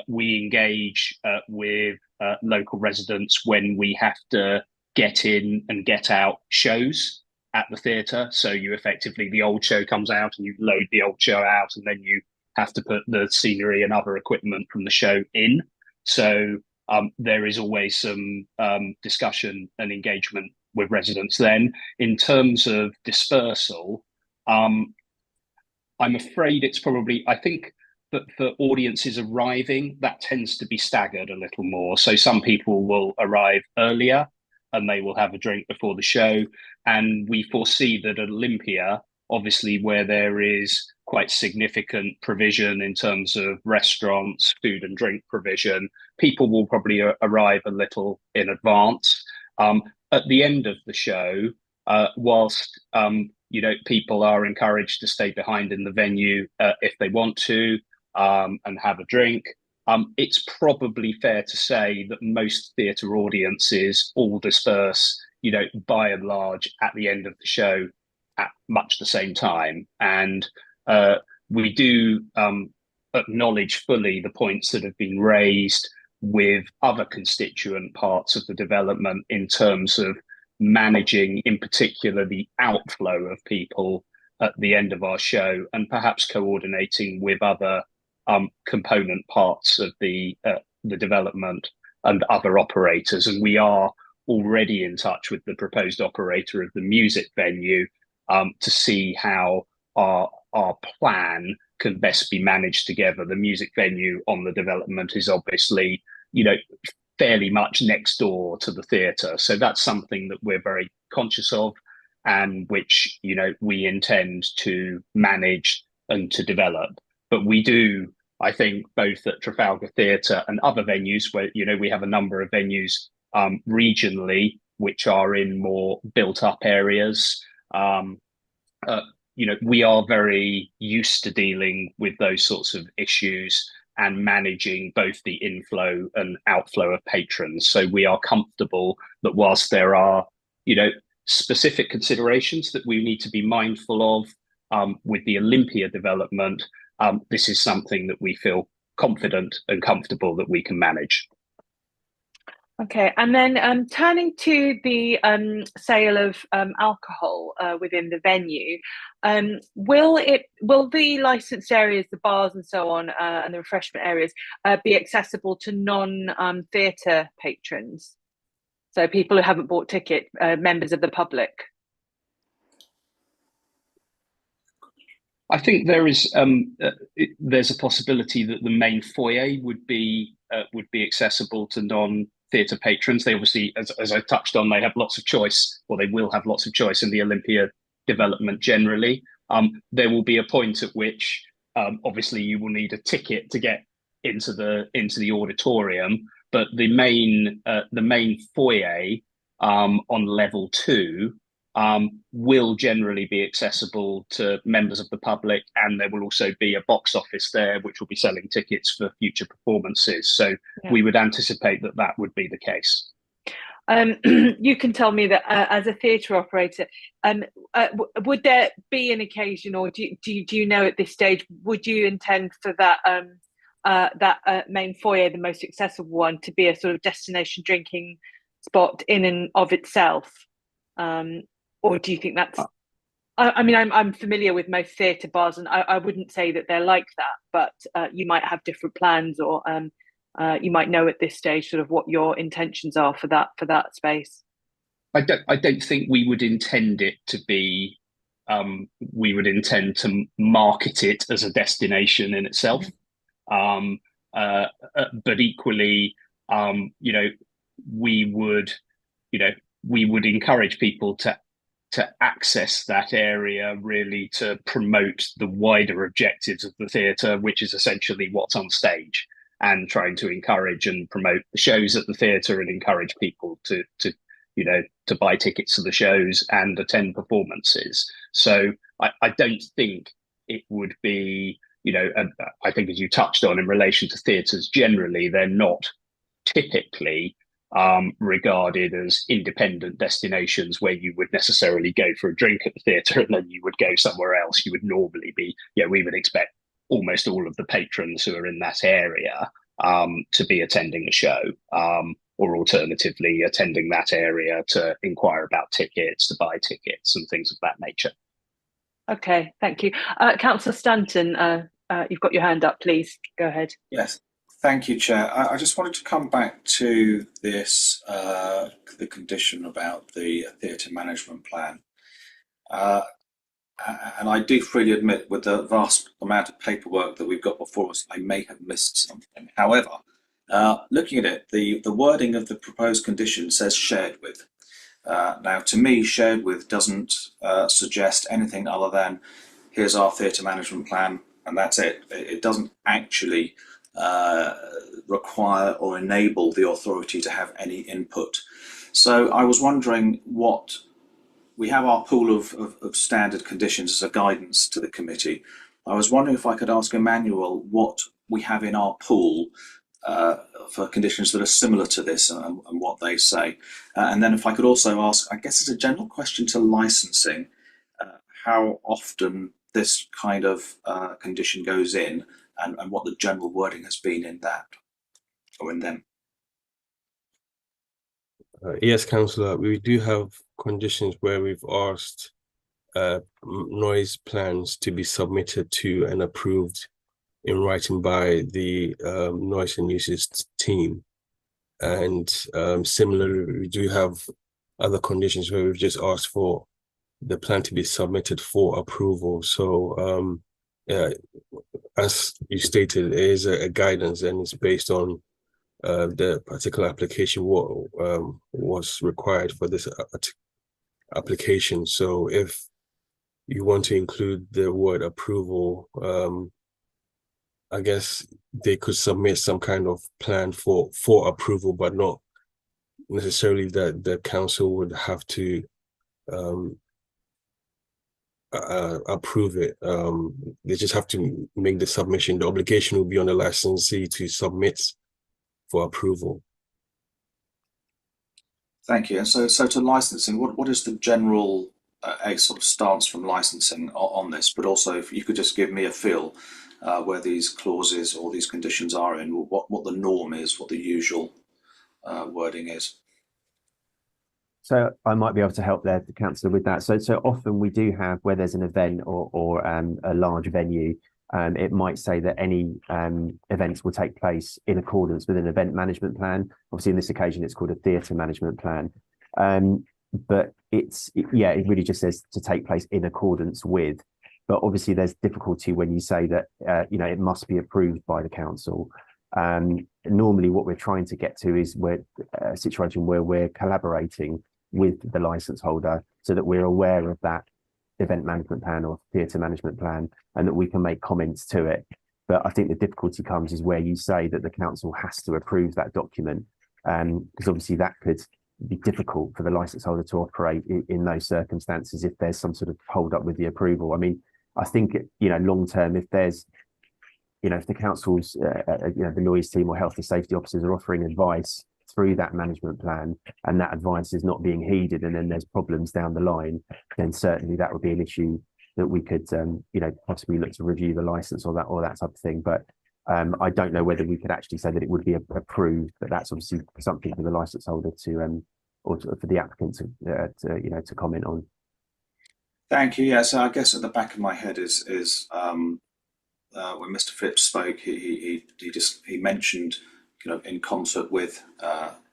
We engage with local residents when we have to get in and get out shows at the theatre. So you effectively, the old show comes out and you load the old show out, and then you have to put the scenery and other equipment from the show in. So there is always some discussion and engagement with residents then. In terms of dispersal, I'm afraid it's probably, I think that for audiences arriving, that tends to be staggered a little more. So some people will arrive earlier and they will have a drink before the show. And we foresee that at Olympia, obviously where there is quite significant provision in terms of restaurants, food and drink provision, people will probably arrive a little in advance. At the end of the show, whilst people are encouraged to stay behind in the venue if they want to and have a drink, it's probably fair to say that most theatre audiences all disperse, by and large, at the end of the show at much the same time. And we do acknowledge fully the points that have been raised with other constituent parts of the development in terms of managing, in particular, the outflow of people at the end of our show, and perhaps coordinating with other component parts of the development and other operators. And we are already in touch with the proposed operator of the music venue to see how our plan can best be managed together. The music venue on the development is obviously, fairly much next door to the theatre. So that's something that we're very conscious of, and which, we intend to manage and to develop. But we do, I think, both at Trafalgar Theatre and other venues where, we have a number of venues regionally, which are in more built up areas. We are very used to dealing with those sorts of issues and managing both the inflow and outflow of patrons. So we are comfortable that whilst there are, specific considerations that we need to be mindful of with the Olympia development, this is something that we feel confident and comfortable that we can manage. Okay, and then turning to the sale of alcohol within the venue, will the licensed areas, the bars and so on, and the refreshment areas be accessible to non-theatre patrons? So people who haven't bought ticket, members of the public. I think there is there's a possibility that the main foyer would be accessible to non-theatre patrons. They obviously, as I touched on, they have lots of choice, or they will have lots of choice in the Olympia development generally. There will be a point at which obviously you will need a ticket to get into the auditorium, but the main foyer on level 2 will generally be accessible to members of the public, and there will also be a box office there which will be selling tickets for future performances. So yeah, we would anticipate that would be the case. You can tell me that as a theatre operator, would there be an occasion, or do you know at this stage, would you intend for that main foyer, the most accessible one, to be a sort of destination drinking spot in and of itself? Or do you think that's, I mean, I'm familiar with most theatre bars, and I wouldn't say that they're like that, but you might have different plans, or you might know at this stage sort of what your intentions are for that space. I don't think we would intend it to be, we would intend to market it as a destination in itself. But equally, we would we would encourage people to access that area really to promote the wider objectives of the theatre, which is essentially what's on stage, and trying to encourage and promote the shows at the theatre and encourage people to buy tickets to the shows and attend performances. So I don't think it would be, I think as you touched on in relation to theatres generally, they're not typically regarded as independent destinations where you would necessarily go for a drink at the theatre and then you would go somewhere else. You would normally be, we would expect almost all of the patrons who are in that area to be attending a show, or alternatively attending that area to inquire about tickets, to buy tickets and things of that nature. Okay, thank you. Councillor Stanton, you've got your hand up, please. Go ahead. Yes, thank you, Chair. I just wanted to come back to this, the condition about the theatre management plan. And I do freely admit, with the vast amount of paperwork that we've got before us, I may have missed something. However, looking at it, the wording of the proposed condition says shared with. Now, to me, shared with doesn't suggest anything other than here's our theatre management plan and that's it. It doesn't actually require or enable the authority to have any input. So I was wondering what we have our pool of standard conditions as a guidance to the committee. I was wondering if I could ask Emmanuel what we have in our pool for conditions that are similar to this and what they say. And then if I could also ask, I guess it's a general question to licensing, how often this kind of condition goes in and what the general wording has been in that or in them. Yes, Councillor, we do have conditions where we've asked noise plans to be submitted to and approved in writing by the noise and nuisance team. And similarly, we do have other conditions where we've just asked for the plan to be submitted for approval. So as you stated, it is a guidance and it's based on the particular application, what was required for this application. So if you want to include the word approval, I guess they could submit some kind of plan for approval, but not necessarily that the council would have to approve it. They just have to make the submission. The obligation will be on the licensee to submit for approval. Thank you. And so to licensing, what is the general sort of stance from licensing on this? But also, if you could just give me a feel where these clauses or these conditions are in, what the norm is, what the usual wording is. So I might be able to help there, Councillor, with that. So often we do have, where there's an event or a large venue, it might say that any events will take place in accordance with an event management plan. Obviously, in this occasion, it's called a theatre management plan. But it really just says to take place in accordance with. But obviously, there's difficulty when you say that it must be approved by the council. Normally, what we're trying to get to is a situation where we're collaborating with the license holder so that we're aware of that event management plan or theatre management plan and that we can make comments to it. But I think the difficulty comes is where you say that the council has to approve that document, because obviously that could be difficult for the license holder to operate in those circumstances if there's some sort of hold up with the approval. I mean, I think, long term, if there's, if the council's, the noise team or health and safety officers are offering advice through that management plan and that advice is not being heeded and then there's problems down the line, then certainly that would be an issue that we could, possibly look to review the license or that type of thing. But I don't know whether we could actually say that it would be approved, but that's obviously something for the license holder to, or for the applicant to comment on. Thank you. Yeah, so I guess at the back of my head is when Mr. Phipps spoke, he mentioned, in concert with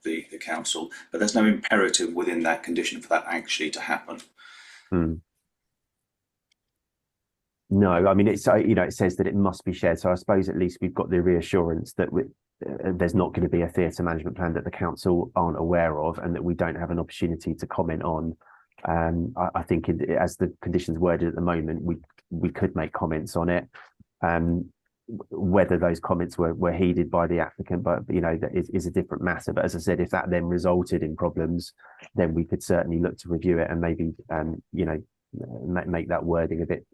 the council, but there's no imperative within that condition for that actually to happen. No, I mean, it's it says that it must be shared. So I suppose at least we've got the reassurance that there's not going to be a theatre management plan that the council aren't aware of and that we don't have an opportunity to comment on. I think as the conditions worded at the moment, we could make comments on it. Whether those comments were heeded by the applicant, but that is a different matter. But as I said, if that then resulted in problems, then we could certainly look to review it and maybe make that wording a bit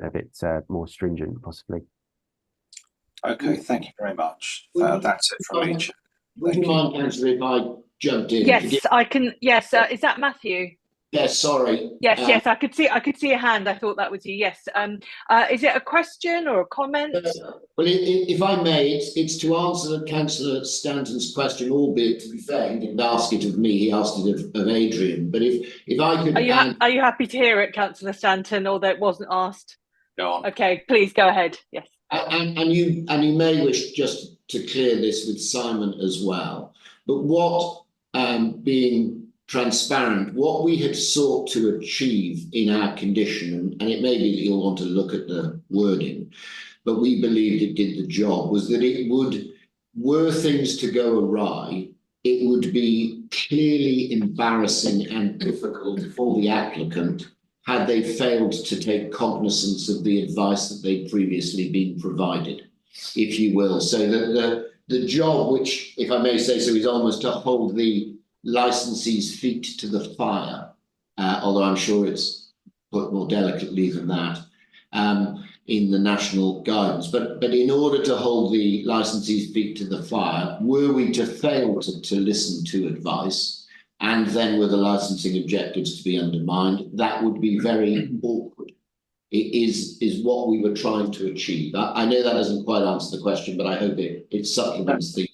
more stringent, possibly. Okay, thank you very much. That's it from me. Would you mind, Councillor, if I jumped in? Yes, I can. Yes, is that Matthew? Yes, sorry. Yes, I could see a hand. I thought that was you. Yes. Is it a question or a comment? Well, if I may, it's to answer Councillor Stanton's question, albeit, to be fair, he didn't ask it of me, he asked it of Adrian. But if I could... Are you happy to hear it, Councillor Stanton, although it wasn't asked? Go on. Okay, please go ahead. Yes. And you may wish just to clear this with Simon as well. But what, being transparent, what we had sought to achieve in our condition, and it may be that you'll want to look at the wording, but we believed it did the job, was that it would, were things to go awry, it would be clearly embarrassing and difficult for the applicant had they failed to take cognizance of the advice that they'd previously been provided, if you will. So the job, which, if I may say so, is almost to hold the licensee's feet to the fire, although I'm sure it's put more delicately than that in the national guidance. But in order to hold the licensee's feet to the fire, were we to fail to listen to advice, and then were the licensing objectives to be undermined, that would be very awkward. It is what we were trying to achieve. I know that doesn't quite answer the question, but I hope it supplements the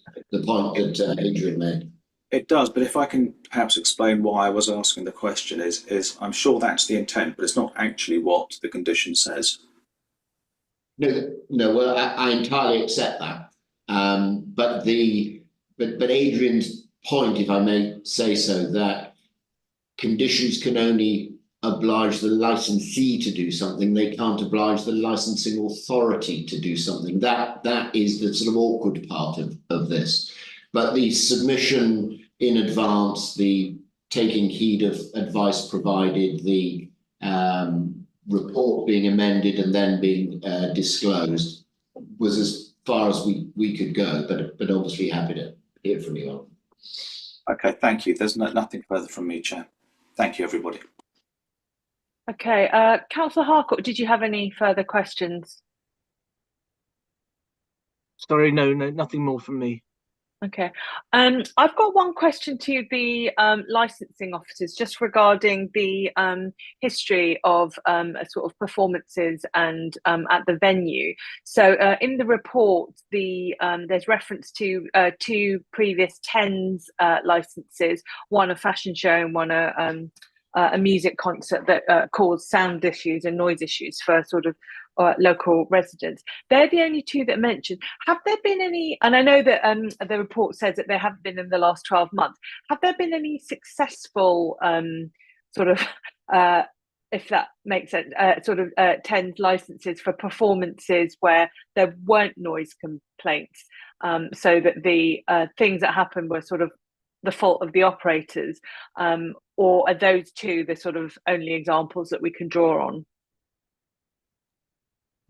point that Adrian made. It does, but if I can perhaps explain why I was asking the question is I'm sure that's the intent, but it's not actually what the condition says. No, well, I entirely accept that. But Adrian's point, if I may say so, that conditions can only oblige the licensee to do something, they can't oblige the licensing authority to do something. That is the sort of awkward part of this. But the submission in advance, the taking heed of advice provided, the report being amended and then being disclosed was as far as we could go, but obviously happy to hear from you all. Okay, thank you. There's nothing further from me, Chair. Thank you, everybody. Okay, Councillor Harcourt, did you have any further questions? Sorry, no, nothing more from me. Okay, I've got one question to the licensing officers just regarding the history of sort of performances and at the venue. So in the report, there's reference to two previous TENS licenses, one a fashion show and one a music concert that caused sound issues and noise issues for sort of local residents. They're the only two that mentioned. Have there been any, and I know that the report says that there haven't been in the last 12 months, have there been any successful sort of, if that makes sense, sort of TENS licenses for performances where there weren't noise complaints, so that the things that happened were sort of the fault of the operators, or are those two the sort of only examples that we can draw on?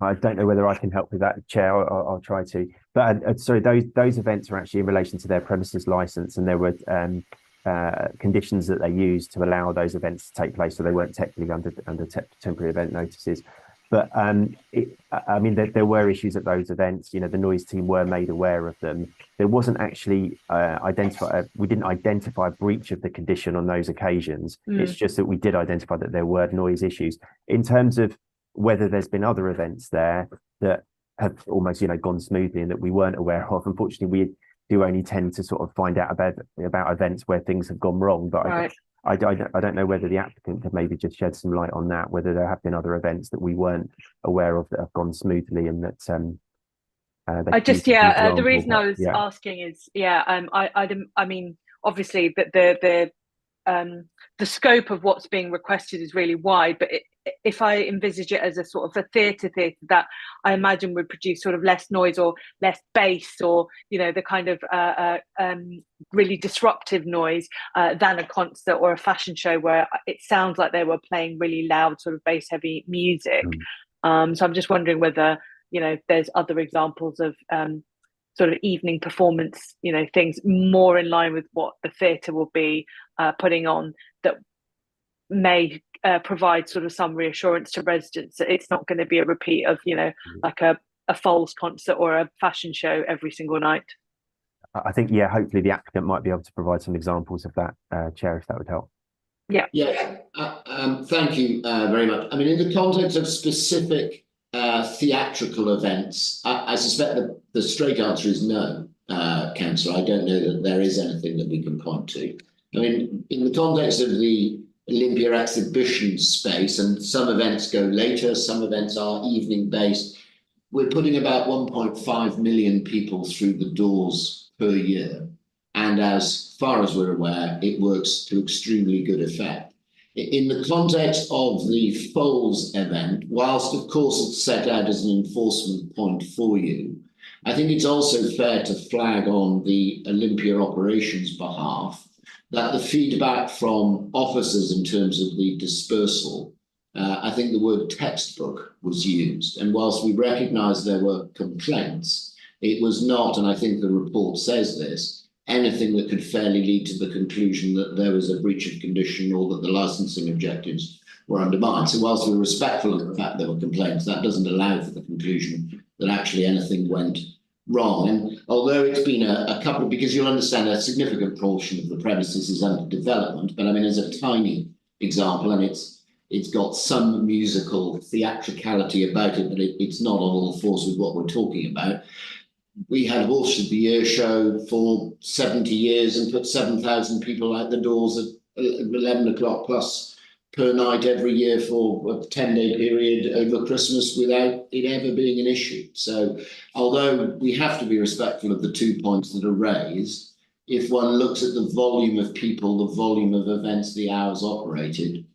I don't know whether I can help with that, Chair. I'll try to. But sorry, those events are actually in relation to their premises license, and there were conditions that they used to allow those events to take place, so they weren't technically under temporary event notices. But I mean, there were issues at those events. You know, the noise team were made aware of them. There wasn't actually we didn't identify a breach of the condition on those occasions. It's just that we did identify that there were noise issues. In terms of whether there's been other events there that have almost, gone smoothly and that we weren't aware of. Unfortunately, we do only tend to sort of find out about events where things have gone wrong. But right. I don't know whether the applicant could maybe just shed some light on that, whether there have been other events that we weren't aware of that have gone smoothly and that the reason I was asking is I mean, obviously that the the scope of what's being requested is really wide, but if I envisage it as a sort of a theatre that I imagine would produce sort of less noise or less bass, or the kind of really disruptive noise than a concert or a fashion show where it sounds like they were playing really loud sort of bass heavy music. So I'm just wondering whether there's other examples of sort of evening performance, things more in line with what the theatre will be putting on, that may provide sort of some reassurance to residents that it's not going to be a repeat of, like a Foals concert or a fashion show every single night. I think, yeah, hopefully the applicant might be able to provide some examples of that, Chair, if that would help. Yeah. Thank you very much. I mean, in the context of specific theatrical events, I suspect that the straight answer is no, Councillor. I don't know that there is anything that we can point to. I mean, in the context of the Olympia exhibition space, and some events go later, some events are evening based, we're putting about 1.5 million people through the doors per year. And as far as we're aware, it works to extremely good effect. In the context of the Foals event, whilst of course it's set out as an enforcement point for you, I think it's also fair to flag on the Olympia operations behalf that the feedback from officers in terms of the dispersal, I think the word textbook was used. And whilst we recognise there were complaints, it was not, and I think the report says this, anything that could fairly lead to the conclusion that there was a breach of condition or that the licensing objectives were undermined. So whilst we're respectful of the fact there were complaints, that doesn't allow for the conclusion that actually anything went wrong. And although it's been a couple, because you'll understand a significant portion of the premises is under development, but I mean, as a tiny example, and it's got some musical theatricality about it, but it's not on all fours with what we're talking about. We had Horse of the Year show for 70 years and put 7,000 people out the doors at 11 o'clock plus per night every year for a 10-day period over Christmas without it ever being an issue. So although we have to be respectful of the 2 points that are raised, if one looks at the volume of people, the volume of events, the hours operated,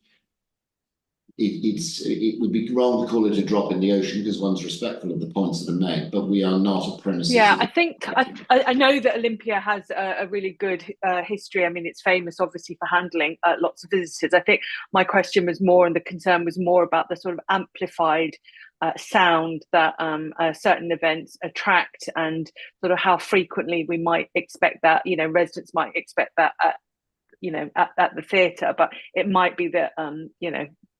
it would be wrong to call it a drop in the ocean because one's respectful of the points that are made, but we are not a premises. Yeah, I think I know that Olympia has a really good history. I mean, it's famous obviously for handling lots of visitors. I think my question was more, and the concern was more about the sort of amplified sound that certain events attract, and sort of how frequently we might expect that, residents might expect that at the theatre, but it might be that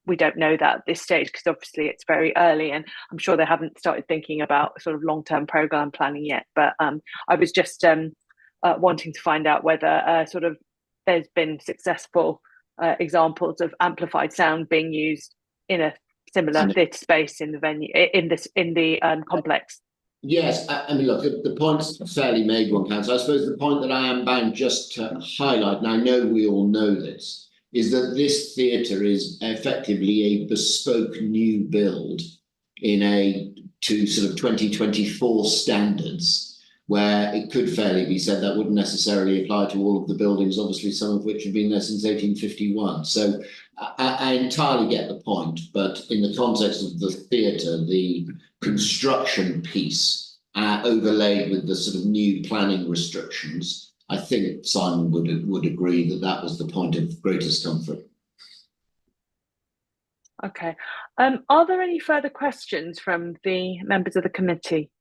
we don't know that at this stage because obviously it's very early, and I'm sure they haven't started thinking about sort of long-term programme planning yet. But I was just wanting to find out whether sort of there's been successful examples of amplified sound being used in a similar theatre space in the venue, in the complex. Yes, I mean, look, the point's fairly made, one Councillor. I suppose the point that I am bound just to highlight, and I know we all know this, is that this theatre is effectively a bespoke new build to sort of 2024 standards, where it could fairly be said that wouldn't necessarily apply to all of the buildings, obviously some of which have been there since 1851. So I entirely get the point, but in the context of the theatre, the construction piece overlaid with the sort of new planning restrictions, I think Simon would agree that that was the point of greatest comfort. Okay. Are there any further questions from the members of the committee?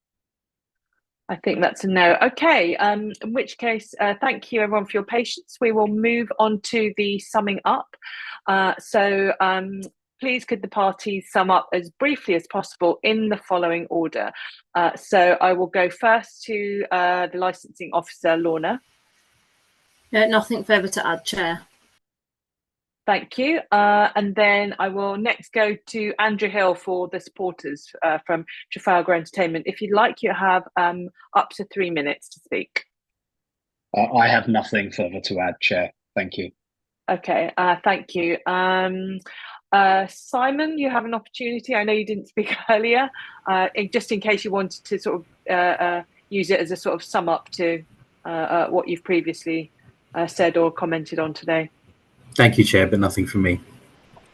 I think that's a no. Okay, in which case, thank you everyone for your patience. We will move on to the summing up. Please could the parties sum up as briefly as possible in the following order. So I will go first to the licensing officer, Lorna. Nothing further to add, Chair. Thank you. And then I will next go to Andrew Hill for the supporters from Trafalgar Entertainment. If you'd like, you have up to 3 minutes to speak. I have nothing further to add, Chair. Thank you. Okay, thank you. Simon, you have an opportunity. I know you didn't speak earlier, just in case you wanted to sort of use it as a sort of sum up to what you've previously said or commented on today. Thank you, Chair, but nothing from me.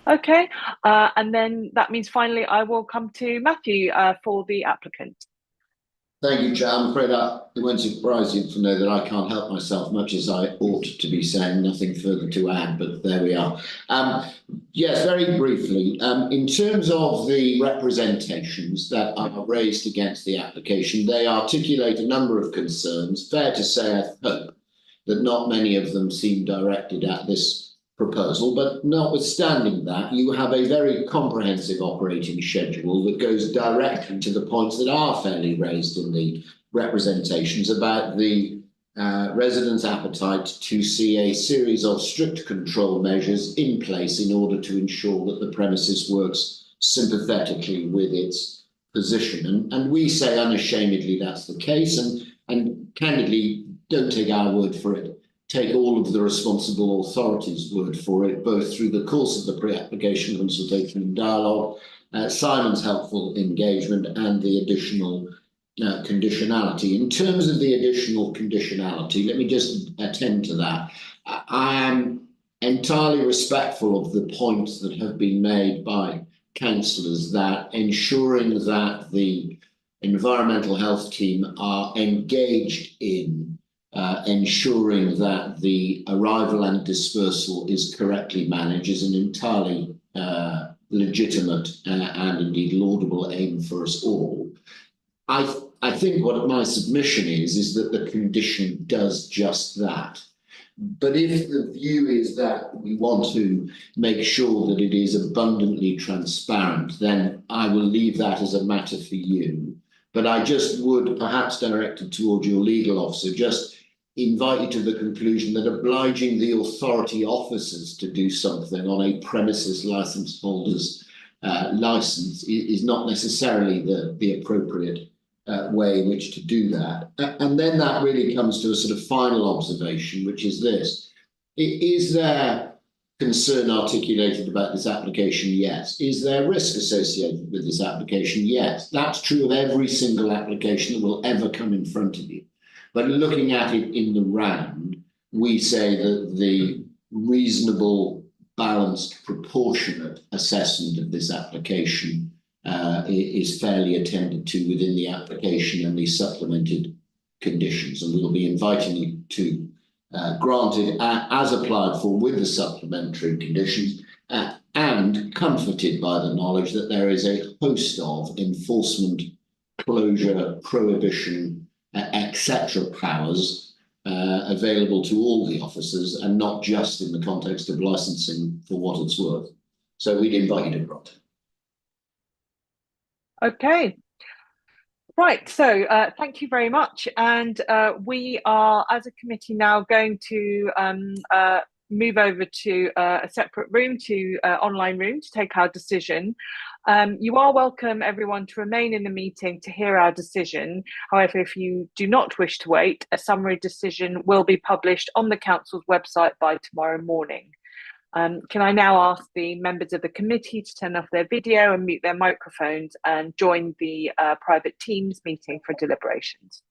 Okay, and then that means finally I will come to Matthew for the applicant. Thank you, Chair. I'm afraid it won't surprise you to know that I can't help myself, much as I ought to be saying. Nothing further to add, but there we are. Yes, very briefly, in terms of the representations that are raised against the application, they articulate a number of concerns. Fair to say, I hope, that not many of them seem directed at this proposal, but notwithstanding that, you have a very comprehensive operating schedule that goes directly to the points that are fairly raised in the representations about the residents' appetite to see a series of strict control measures in place in order to ensure that the premises works sympathetically with its position. And we say unashamedly that's the case, and candidly, don't take our word for it. Take all of the responsible authorities' word for it, both through the course of the pre-application consultation and dialogue, Simon's helpful engagement, and the additional conditionality. In terms of the additional conditionality, let me just attend to that. I am entirely respectful of the points that have been made by councillors that ensuring that the environmental health team are engaged in ensuring that the arrival and dispersal is correctly managed is an entirely legitimate and indeed laudable aim for us all. I think what my submission is that the condition does just that. But if the view is that we want to make sure that it is abundantly transparent, then I will leave that as a matter for you. But I just would, perhaps directed towards your legal officer, just invite you to the conclusion that obliging the authority officers to do something on a premises licence holder's licence is not necessarily the appropriate way in which to do that. And then that really comes to a sort of final observation, which is this. Is there concern articulated about this application? Yes. Is there risk associated with this application? Yes. That's true of every single application that will ever come in front of you. But looking at it in the round, we say that the reasonable, balanced, proportionate assessment of this application is fairly attended to within the application and the supplemented conditions. And we'll be inviting you to grant it as applied for with the supplementary conditions and comforted by the knowledge that there is a host of enforcement, closure, prohibition, etc. powers available to all the officers and not just in the context of licensing for what it's worth. So we'd invite you to grant it. Okay. Right, so thank you very much. And we are, as a committee now, going to move over to a separate room, online room, to take our decision. You are welcome, everyone, to remain in the meeting to hear our decision. However, if you do not wish to wait, a summary decision will be published on the council's website by tomorrow morning. Can I now ask the members of the committee to turn off their video and mute their microphones and join the private Teams meeting for deliberations?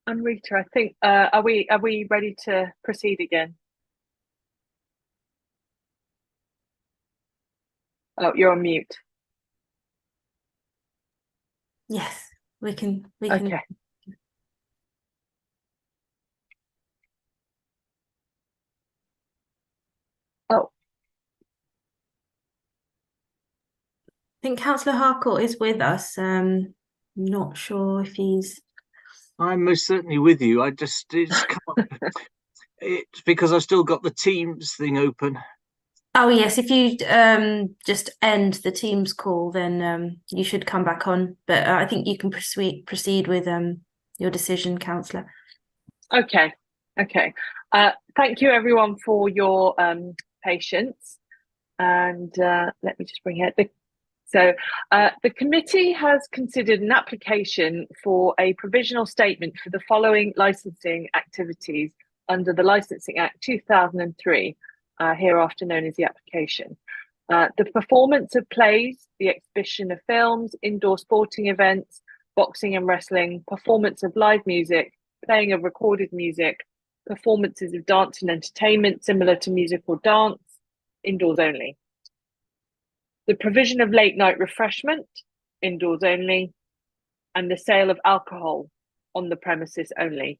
Rita, I think, are we ready to proceed again? Oh, you're on mute. Yes, we can. Okay. Oh. I think Councillor Harcourt is with us. Not sure if he's. I'm most certainly with you. It's come up. It's because I've still got the Teams thing open. Oh yes, if you just end the Teams call, then you should come back on. But I think you can proceed with your decision, Councillor. Okay. Thank you everyone for your patience. And let me just bring it. The committee has considered an application for a provisional statement for the following licensing activities under the Licensing Act 2003, hereafter known as the application. The performance of plays, the exhibition of films, indoor sporting events, boxing and wrestling, performance of live music, playing of recorded music, performances of dance and entertainment similar to musical dance, indoors only. The provision of late night refreshment, indoors only, and the sale of alcohol on the premises only.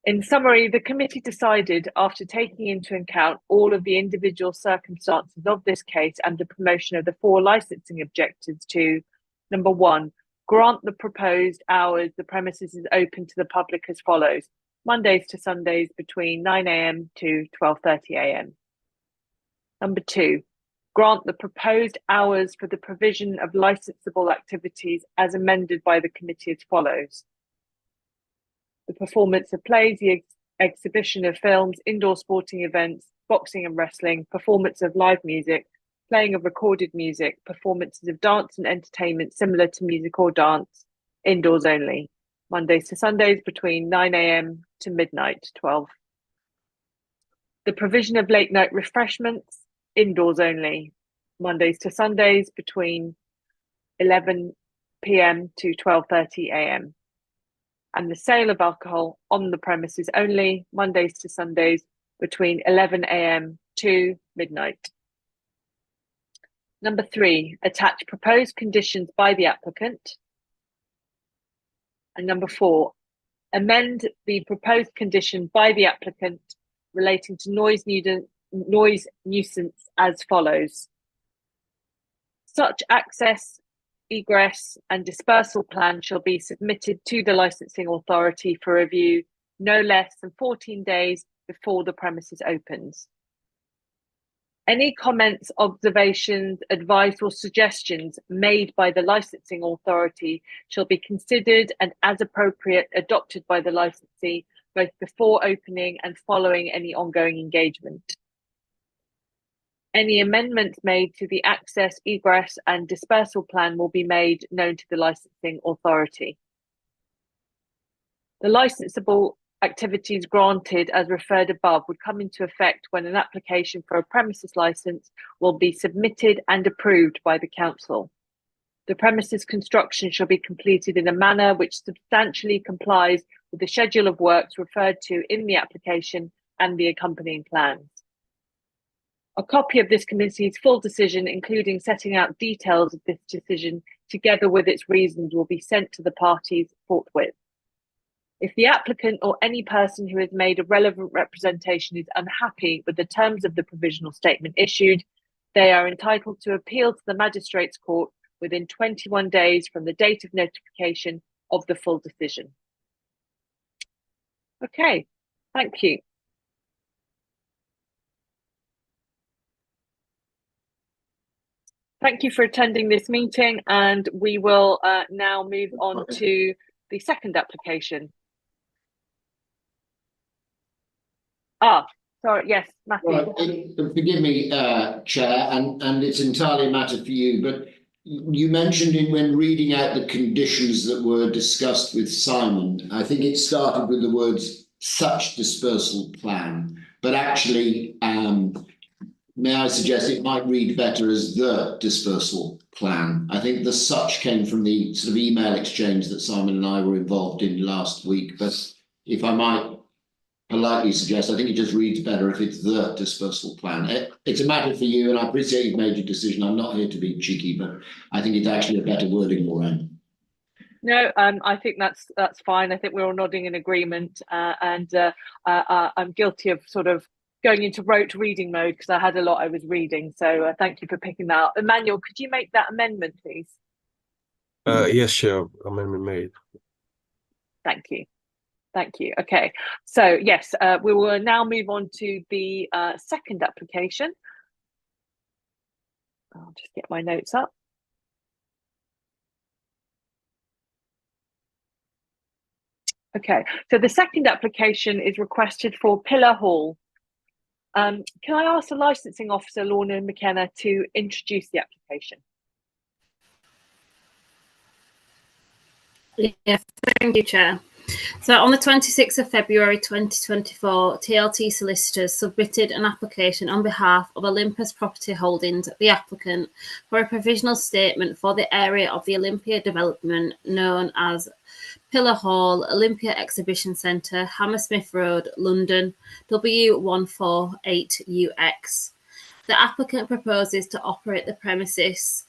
In summary, the committee decided, after taking into account all of the individual circumstances of this case and the promotion of the 4 licensing objectives, to, number 1, grant the proposed hours the premises is open to the public as follows: Mondays to Sundays between 9 AM to 12:30 AM. Number 2, grant the proposed hours for the provision of licensable activities as amended by the committee as follows: the performance of plays, the exhibition of films, indoor sporting events, boxing and wrestling, performance of live music, playing of recorded music, performances of dance and entertainment similar to music or dance, indoors only, Mondays to Sundays between 9 AM to midnight, 12. The provision of late night refreshments, indoors only, Mondays to Sundays between 11 PM to 12:30 AM. And the sale of alcohol on the premises only, Mondays to Sundays between 11 AM to midnight. Number 3, attach proposed conditions by the applicant. And number 4, amend the proposed condition by the applicant relating to noise nuisance as follows: such access, egress and dispersal plan shall be submitted to the licensing authority for review no less than 14 days before the premises opens. Any comments, observations, advice or suggestions made by the licensing authority shall be considered and as appropriate adopted by the licensee both before opening and following any ongoing engagement. Any amendments made to the access, egress and dispersal plan will be made known to the licensing authority. The licensable activities granted as referred above would come into effect when an application for a premises license will be submitted and approved by the council. The premises construction shall be completed in a manner which substantially complies with the schedule of works referred to in the application and the accompanying plans. A copy of this committee's full decision, including setting out details of this decision, together with its reasons, will be sent to the parties forthwith. If the applicant or any person who has made a relevant representation is unhappy with the terms of the provisional statement issued, they are entitled to appeal to the Magistrates' Court within 21 days from the date of notification of the full decision. Okay, thank you. Thank you for attending this meeting, and we will now move on to the second application. Sorry, yes, Matthew. Well, forgive me, Chair, and it's entirely a matter for you, but you mentioned when reading out the conditions that were discussed with Simon, I think it started with the words "such dispersal plan," but actually may I suggest it might read better as the dispersal plan? I think the such came from the sort of email exchange that Simon and I were involved in last week. But if I might politely suggest, I think it just reads better if it's the dispersal plan. It's a matter for you, and I appreciate you've made your decision. I'm not here to be cheeky, but I think it's actually a better wording all round. No, I think that's fine. I think we're all nodding in agreement, and I'm guilty of sort of going into rote reading mode because I had a lot I was reading. So thank you for picking that up. Emmanuel, could you make that amendment, please? Yes, Chair. Amendment made. Thank you. Thank you. Okay, so yes, we will now move on to the second application. I'll just get my notes up. Okay, so the second application is requested for Pillar Hall. Can I ask the licensing officer, Lorna McKenna, to introduce the application? Yes, thank you, Chair. So on the 26th of February 2024, TLT solicitors submitted an application on behalf of Olympus Property Holdings, the applicant, for a provisional statement for the area of the Olympia development known as Pillar Hall, Olympia Exhibition Centre, Hammersmith Road, London, W148UX. The applicant proposes to operate the premises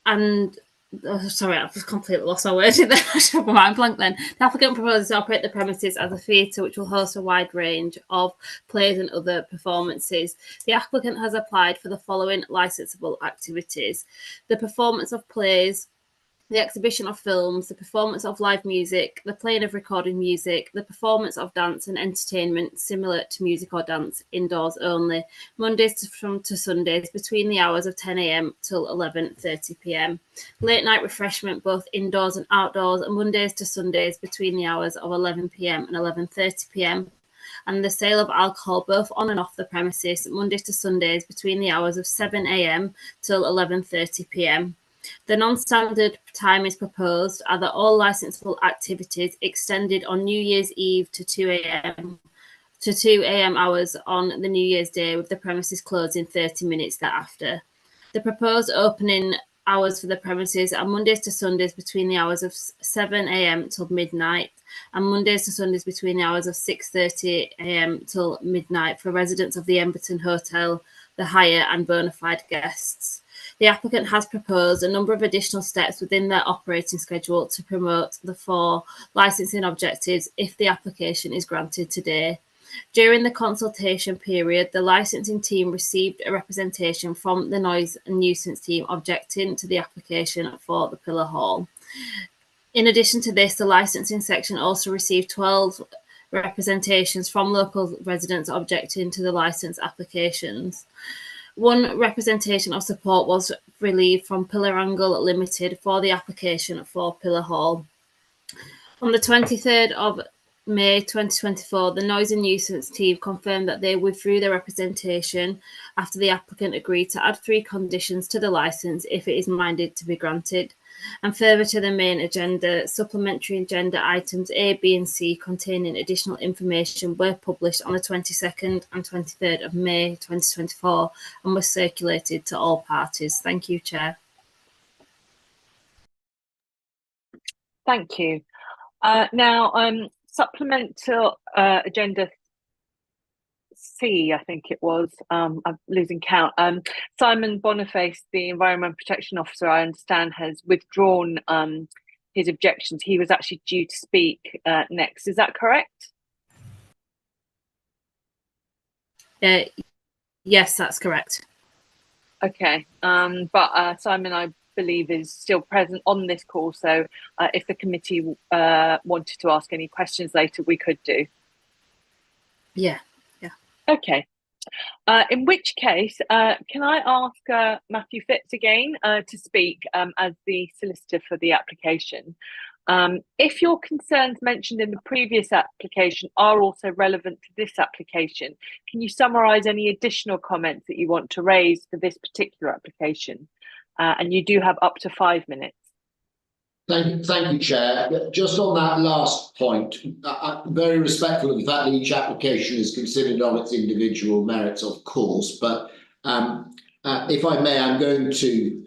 and sorry, I've just completely lost my word there. I should have my mind blank then. The applicant proposes to operate the premises as a theatre which will host a wide range of plays and other performances. The applicant has applied for the following licensable activities: the performance of plays, the exhibition of films, the performance of live music, the playing of recorded music, the performance of dance and entertainment similar to music or dance, indoors only, Mondays to Sundays between the hours of 10 a.m. till 11:30 p.m. Late night refreshment both indoors and outdoors, and Mondays to Sundays between the hours of 11 p.m. and 11:30 p.m. And the sale of alcohol both on and off the premises, Mondays to Sundays between the hours of 7 a.m. till 11:30 p.m. The non-standard time is proposed are that all licensable activities extended on New Year's Eve to 2 a.m. hours on the New Year's Day, with the premises closing 30 minutes thereafter. The proposed opening hours for the premises are Mondays to Sundays between the hours of 7 a.m. till midnight, and Mondays to Sundays between the hours of 6:30 a.m. till midnight for residents of the Emberton Hotel, the Hyatt, and bona fide guests. The applicant has proposed a number of additional steps within their operating schedule to promote the four licensing objectives if the application is granted today. During the consultation period, the licensing team received a representation from the noise and nuisance team objecting to the application for the Pillar Hall. In addition to this, the licensing section also received 12 representations from local residents objecting to the license applications. One representation of support was relieved from Pillar Angle Limited for the application for Pillar Hall. On the 23rd of May 2024, the Noise and Nuisance team confirmed that they withdrew their representation after the applicant agreed to add 3 conditions to the licence if it is minded to be granted. And further to the main agenda, supplementary agenda items A, B and C containing additional information were published on the 22nd and 23rd of May 2024 and were circulated to all parties. Thank you, Chair. Thank you. Now, supplemental agenda C, I think it was, I'm losing count. Simon Boniface, the Environment Protection Officer, I understand, has withdrawn his objections. He was actually due to speak next. Is that correct? Yes, that's correct. Okay, but Simon, I believe, is still present on this call. So if the committee wanted to ask any questions later, we could do. Yeah. Okay. In which case, can I ask Matthew Fitz again to speak as the solicitor for the application? If your concerns mentioned in the previous application are also relevant to this application, can you summarise any additional comments that you want to raise for this particular application? And you do have up to 5 minutes. Thank you, Chair. Just on that last point, I'm very respectful of the fact that each application is considered on its individual merits, of course, but if I may, I'm going to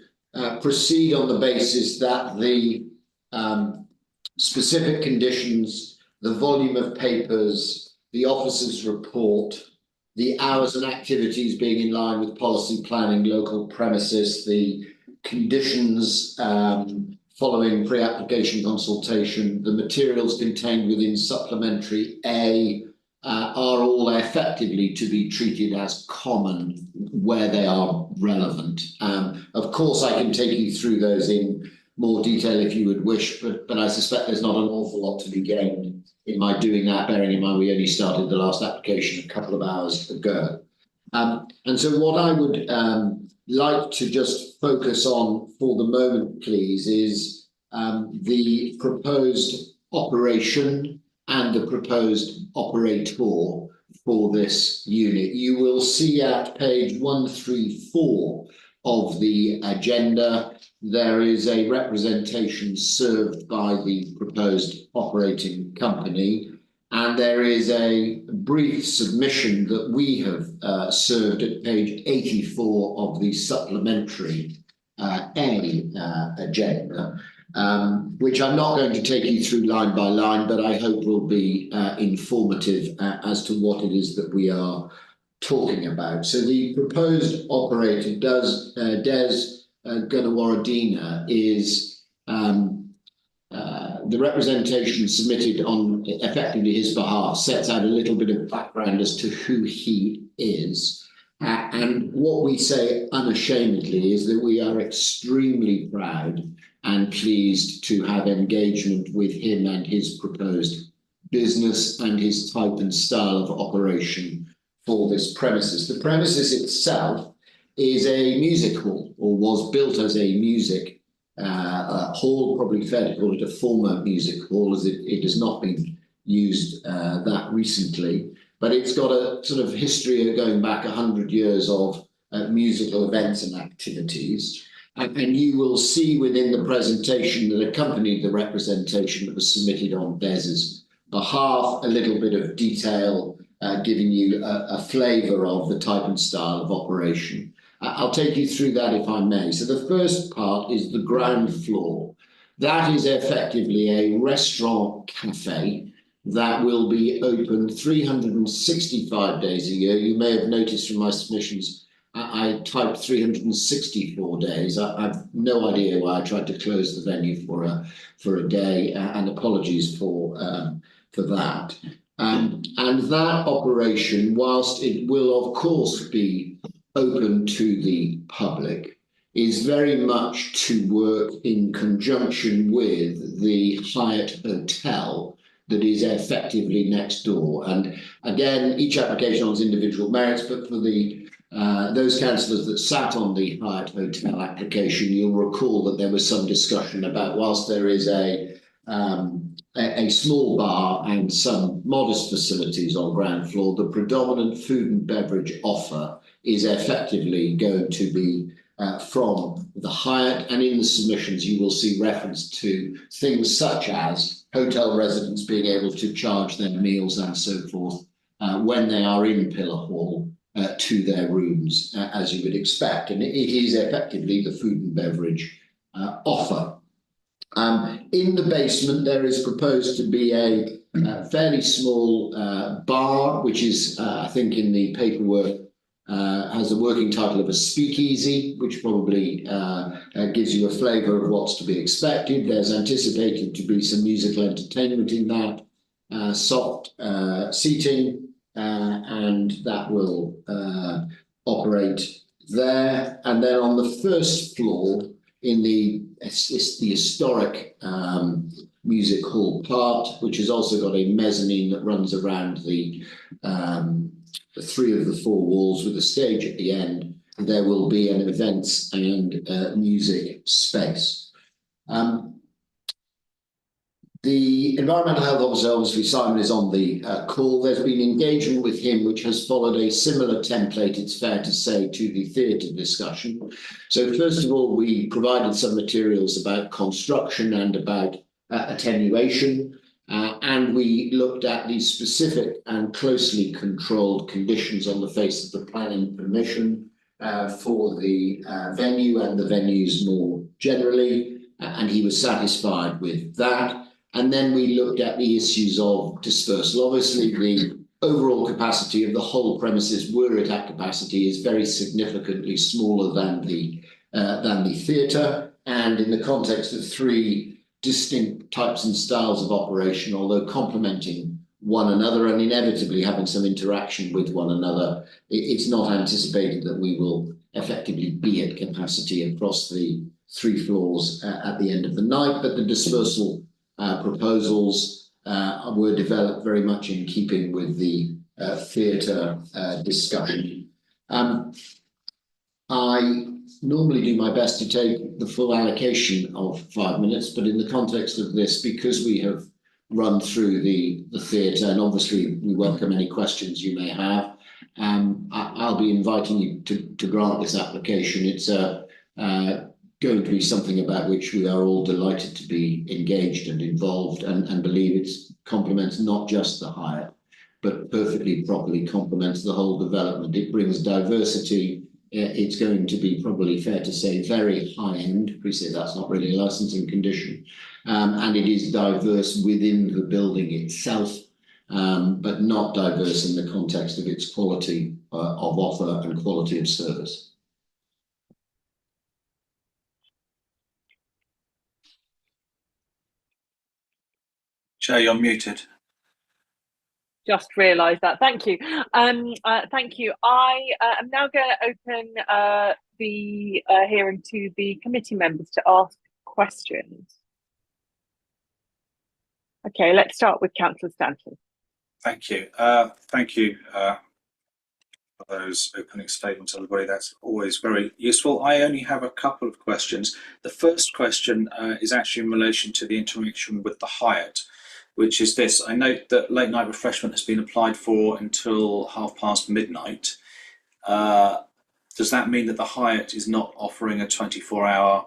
proceed on the basis that the specific conditions, the volume of papers, the officer's report, the hours and activities being in line with policy planning, local premises, the conditions following pre-application consultation, the materials contained within supplementary A are all effectively to be treated as common where they are relevant. Of course, I can take you through those in more detail if you would wish, but I suspect there's not an awful lot to be gained in my doing that, bearing in mind we only started the last application a couple of hours ago. And so what I would like to just focus on for the moment, please, is the proposed operation and the proposed operator for this unit. You will see at page 134 of the agenda, there is a representation served by the proposed operating company, and there is a brief submission that we have served at page 84 of the supplementary A agenda, which I'm not going to take you through line by line, but I hope will be informative as to what it is that we are talking about. So the proposed operator, Des Gunawaradina, is the representation submitted on effectively his behalf sets out a little bit of background as to who he is. And what we say unashamedly is that we are extremely proud and pleased to have engagement with him and his proposed business and his type and style of operation for this premises. The premises itself is a music hall, or was built as a music hall, probably fair to call it a former music hall, as it has not been used that recently. But it's got a sort of history of going back 100 years of musical events and activities. And you will see within the presentation that accompanied the representation that was submitted on Des's behalf, a little bit of detail giving you a flavour of the type and style of operation. I'll take you through that if I may. So the first part is the ground floor. That is effectively a restaurant cafe that will be open 365 days a year. You may have noticed from my submissions, I typed 364 days. I've no idea why I tried to close the venue for a day, and apologies for that. And that operation, whilst it will of course be open to the public, is very much to work in conjunction with the Hyatt Hotel that is effectively next door. And again, each application on its individual merits, but for the those councillors that sat on the Hyatt Hotel application, you'll recall that there was some discussion about, whilst there is a small bar and some modest facilities on ground floor, the predominant food and beverage offer is effectively going to be from the Hyatt. And in the submissions, you will see reference to things such as hotel residents being able to charge their meals and so forth when they are in Pillar Hall to their rooms, as you would expect. And it is effectively the food and beverage offer. In the basement, there is proposed to be a fairly small bar, which is, I think in the paperwork, has the working title of a speakeasy, which probably gives you a flavour of what's to be expected. There's anticipated to be some musical entertainment in that, soft seating, and that will operate there. And then on the first floor, in the historic music hall part, which has also got a mezzanine that runs around the three of the four walls with a stage at the end, there will be an events and music space. The environmental health officer, obviously Simon is on the call. There's been engagement with him which has followed a similar template, it's fair to say, to the theatre discussion. So first of all, we provided some materials about construction and about attenuation, and we looked at the specific and closely controlled conditions on the face of the planning permission for the venue and the venues more generally, and he was satisfied with that. And then we looked at the issues of dispersal. Obviously, the overall capacity of the whole premises, were it at capacity, is very significantly smaller than the theatre. And in the context of three distinct types and styles of operation, although complementing one another and inevitably having some interaction with one another, it's not anticipated that we will effectively be at capacity across the 3 floors at the end of the night. But the dispersal proposals were developed very much in keeping with the theatre discussion. I normally do my best to take the full allocation of 5 minutes, but in the context of this, because we have run through the theatre, and obviously we welcome any questions you may have, I'll be inviting you to grant this application. It's going to be something about which we are all delighted to be engaged and involved, and believe it complements not just the Hyatt, but perfectly properly complements the whole development. It brings diversity. It's going to be, probably fair to say, very high-end. Appreciate that's not really a licensing condition, and it is diverse within the building itself, but not diverse in the context of its quality of offer and quality of service. Chair, you're muted. Just realised that. Thank you. Thank you. I am now going to open the hearing to the committee members to ask questions. Okay, let's start with Councillor Stanton. Thank you. Thank you for those opening statements, everybody. That's always very useful. I only have a couple of questions. The first question is actually in relation to the interaction with the Hyatt, which is this. I note that late night refreshment has been applied for until midnight. Does that mean that the Hyatt is not offering a 24-hour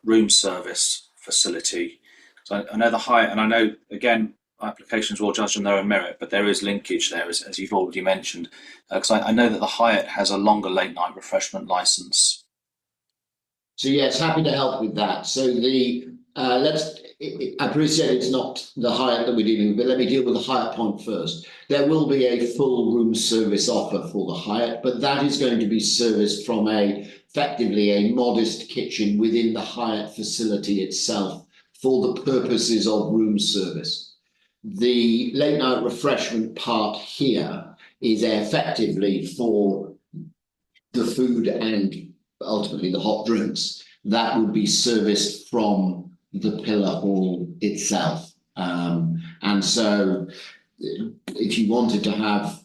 room service facility? So I know the Hyatt, and I know, again, applications will judge on their own merit, but there is linkage there, as you've already mentioned, because I know that the Hyatt has a longer late night refreshment license. So yes, happy to help with that. So the I appreciate it's not the Hyatt that we're dealing with, but let me deal with the Hyatt point first. There will be a full room service offer for the Hyatt, but that is going to be serviced from effectively a modest kitchen within the Hyatt facility itself for the purposes of room service. The late night refreshment part here is effectively for the food and ultimately the hot drinks that would be serviced from the Pillar Hall itself. And so if you wanted to have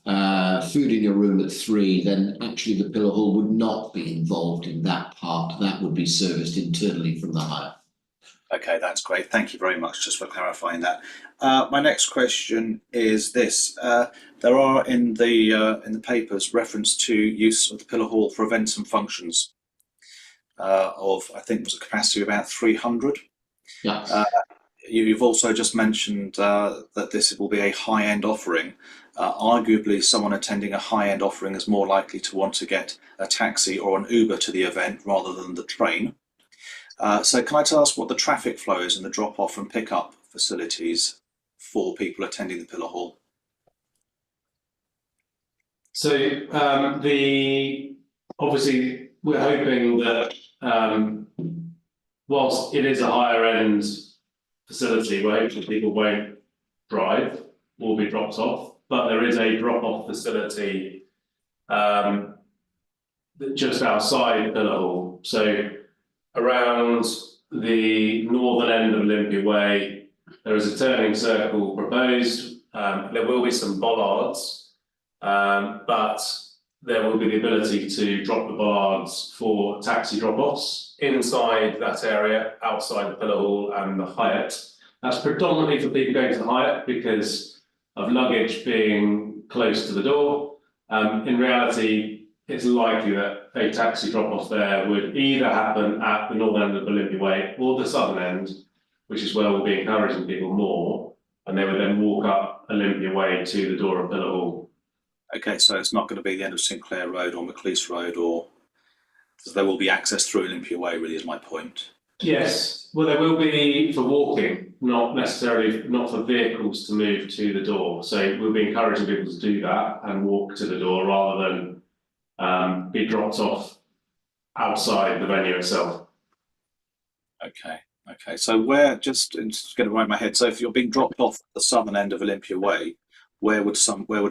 food in your room at 3, then actually the Pillar Hall would not be involved in that part. That would be serviced internally from the Hyatt. Okay, that's great. Thank you very much, just for clarifying that. My next question is this. There are in the papers reference to use of the Pillar Hall for events and functions of, I think, was a capacity of about 300. Yes. You've also just mentioned that this will be a high-end offering. Arguably, someone attending a high-end offering is more likely to want to get a taxi or an Uber to the event rather than the train. So can I just ask what the traffic flow is in the drop-off and pick-up facilities for people attending the Pillar Hall? So obviously we're hoping that whilst it is a higher end facility, we're hoping people won't drive, will be dropped off, but there is a drop-off facility just outside Pillar Hall. So around the northern end of Olympia Way, there is a turning circle proposed. There will be some bollards, but there will be the ability to drop the bollards for taxi drop-offs inside that area, outside the Pillar Hall and the Hyatt. That's predominantly for people going to hire because of luggage being close to the door. In reality, it's likely that a taxi drop-off there would either happen at the northern end of Olympia Way or the southern end, which is where we'll be encouraging people more, and they would then walk up Olympia Way to the door of Pillar Hall. Okay, so it's not going to be the end of Sinclair Road or Macleese Road, or there will be access through Olympia Way, really, is my point. Yes, well, there will be for walking, not necessarily, not for vehicles to move to the door. So we'll be encouraging people to do that and walk to the door rather than be dropped off outside the venue itself. Okay. So where, just to get it right in my head, so if you're being dropped off at the southern end of Olympia Way, where would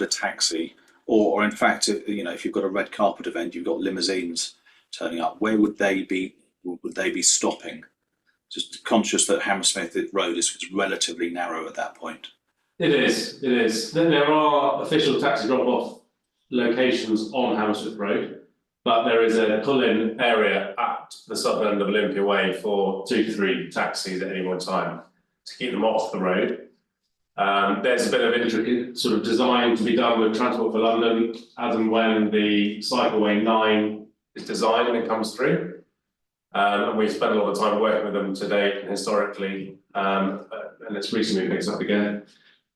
a taxi, or in fact, you know, if you've got a red carpet event, you've got limousines turning up, where would they be stopping? Just conscious that Hammersmith Road is relatively narrow at that point. It is. Then there are official taxi drop-off locations on Hammersmith Road, but there is a pull-in area at the southern end of Olympia Way for 2 to 3 taxis at any one time to keep them off the road. There's a bit of intricate sort of design to be done with Transport for London as and when the Cycleway 9 is designed and comes through. And we've spent a lot of time working with them to date and historically, and it's recently picked up again.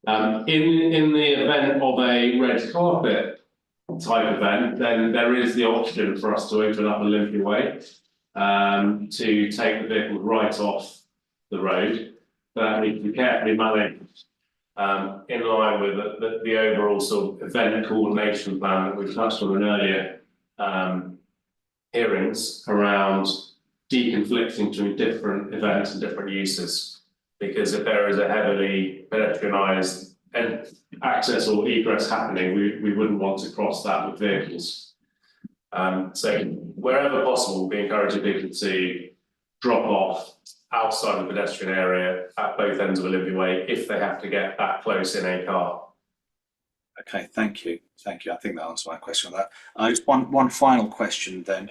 In the event of a red carpet type event, then there is the option for us to open up Olympia Way to take the vehicle right off the road. That needs to be carefully managed in line with the overall sort of event coordination plan that we've touched on in earlier hearings around deconflicting between different events and different uses. Because if there is a heavily pedestrianised access or egress happening, we wouldn't want to cross that with vehicles. So wherever possible, we'll be encouraging people to drop off outside the pedestrian area at both ends of Olympia Way if they have to get that close in a car. Okay, thank you. I think that answers my question on that. Just one final question then.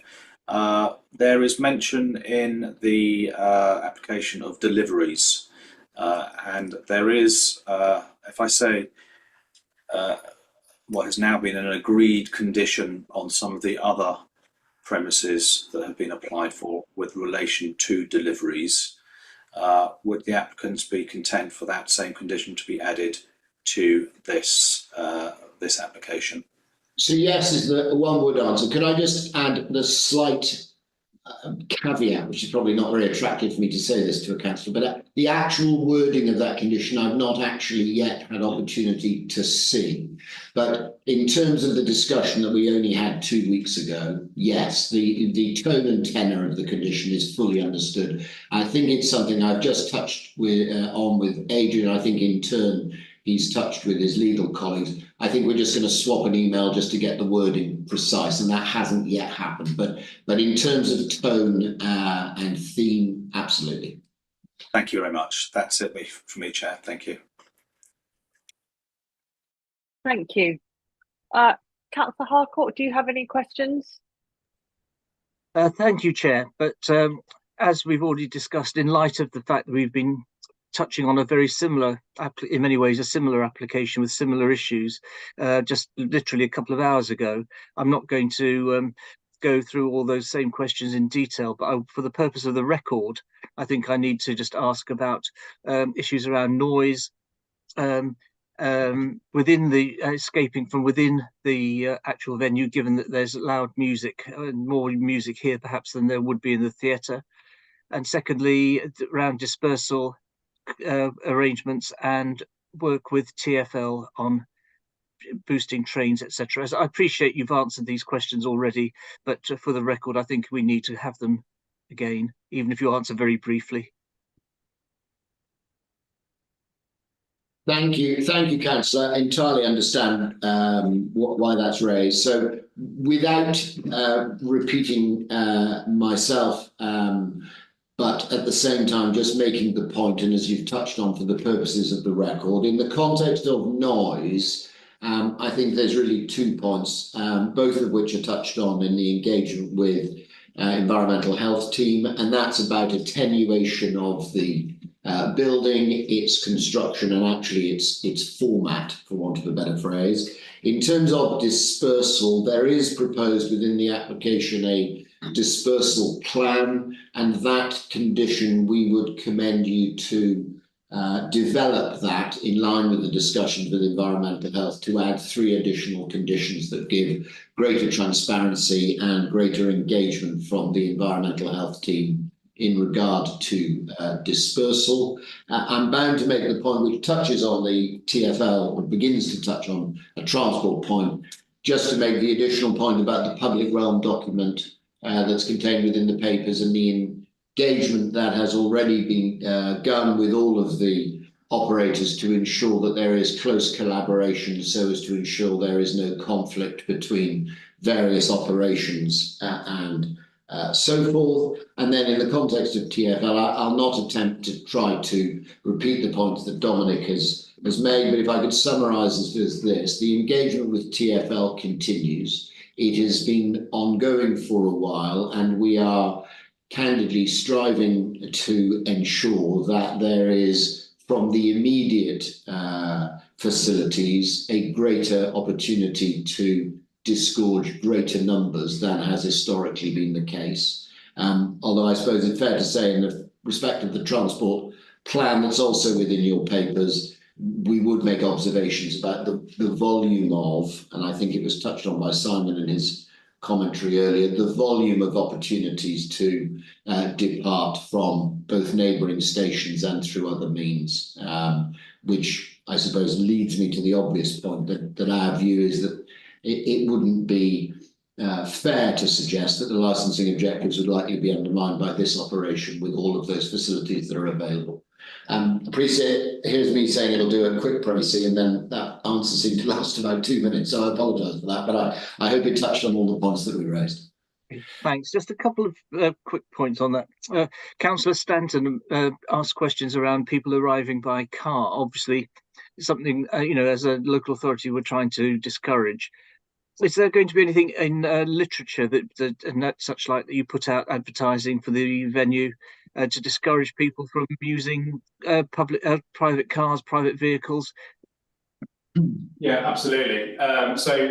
There is mention in the application of deliveries, and there is, if I say, what has now been an agreed condition on some of the other premises that have been applied for with relation to deliveries, would the applicants be content for that same condition to be added to this application? So yes is the one word answer. Could I just add the slight caveat, which is probably not very attractive for me to say this to a councillor, but the actual wording of that condition I've not actually yet had opportunity to see. But in terms of the discussion that we only had 2 weeks ago, yes, the tone and tenor of the condition is fully understood. I think it's something I've just touched on with Adrian. I think in turn he's touched with his legal colleagues. I think we're just going to swap an email just to get the wording precise, and that hasn't yet happened. But in terms of tone and theme, absolutely. Thank you very much. That's it from me, Chair. Thank you. Thank you. Councillor Harcourt, do you have any questions? Thank you, Chair. But as we've already discussed, in light of the fact that we've been touching on a very similar, in many ways, a similar application with similar issues, just literally a couple of hours ago, I'm not going to go through all those same questions in detail, but for the purpose of the record, I think I need to just ask about issues around noise, within the escaping from within the actual venue, given that there's loud music, more music here perhaps than there would be in the theatre. And secondly, around dispersal arrangements and work with TfL on boosting trains, etc. I appreciate you've answered these questions already, but for the record, I think we need to have them again, even if you answer very briefly. Thank you, Councillor. I entirely understand why that's raised. So without repeating myself, but at the same time, just making the point, and as you've touched on for the purposes of the record, in the context of noise, I think there's really 2 points, both of which are touched on in the engagement with environmental health team, and that's about attenuation of the building, its construction, and actually its format, for want of a better phrase. In terms of dispersal, there is proposed within the application a dispersal plan, and that condition we would commend you to develop that in line with the discussions with environmental health to add 3 additional conditions that give greater transparency and greater engagement from the environmental health team in regard to dispersal. I'm bound to make the point which touches on the TfL, or begins to touch on a transport point, just to make the additional point about the public realm document that's contained within the papers and the engagement that has already been done with all of the operators to ensure that there is close collaboration so as to ensure there is no conflict between various operations and so forth. And then in the context of TfL, I'll not attempt to try to repeat the points that Dominic has made, but if I could summarise as this, the engagement with TfL continues. It has been ongoing for a while, and we are candidly striving to ensure that there is, from the immediate facilities, a greater opportunity to disgorge greater numbers than has historically been the case. Although I suppose it's fair to say, in the respect of the transport plan that's also within your papers, we would make observations about the volume of, and I think it was touched on by Simon in his commentary earlier, the volume of opportunities to depart from both neighbouring stations and through other means, which I suppose leads me to the obvious point that our view is that it wouldn't be fair to suggest that the licensing objectives would likely be undermined by this operation with all of those facilities that are available. Appreciate, here's me saying it'll do a quick précis, and then that answer seemed to last about 2 minutes, so I apologise for that, but I hope it touched on all the points that we raised. Thanks. Just a couple of quick points on that. Councillor Stanton asked questions around people arriving by car. Obviously, something, as a local authority, we're trying to discourage. Is there going to be anything in literature that such like that you put out advertising for the venue to discourage people from using private cars, private vehicles? Yeah, absolutely. So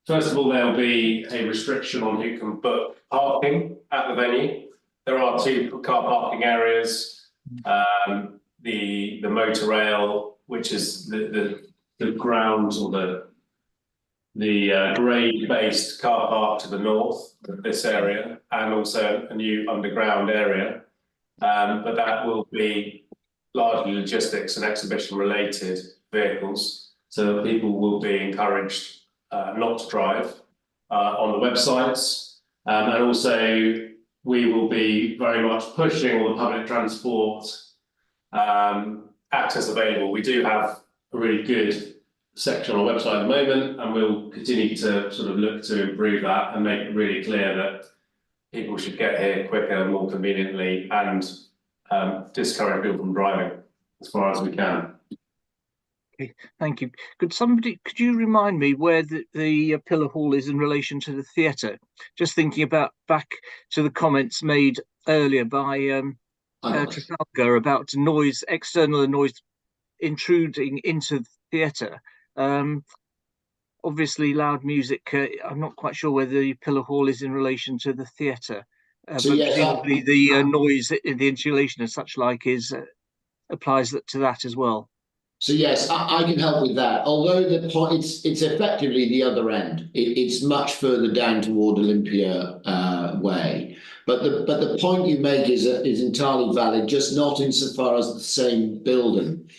first of all, there'll be a restriction on who can book parking at the venue. There are 2 car parking areas. The motor rail, which is the grounds, or the grade-based car park to the north of this area, and also a new underground area. But that will be largely logistics and exhibition-related vehicles, so people will be encouraged not to drive on the websites. And also, we will be very much pushing all the public transport access available. We do have a really good section on our website at the moment, and we'll continue to sort of look to improve that and make it really clear that people should get here quicker, more conveniently, and discourage people from driving as far as we can. Okay, thank you. Could you remind me where the Pillar Hall is in relation to the theatre? Just thinking about back to the comments made earlier by Trafalgar about noise, external noise intruding into the theatre. Obviously, loud music. I'm not quite sure whether the Pillar Hall is in relation to the theatre, but presumably the noise, the insulation, and such like, applies to that as well. So yes, I can help with that. Although the point, it's effectively the other end. It's much further down toward Olympia Way. But the point you make is entirely valid, just not insofar as the same building,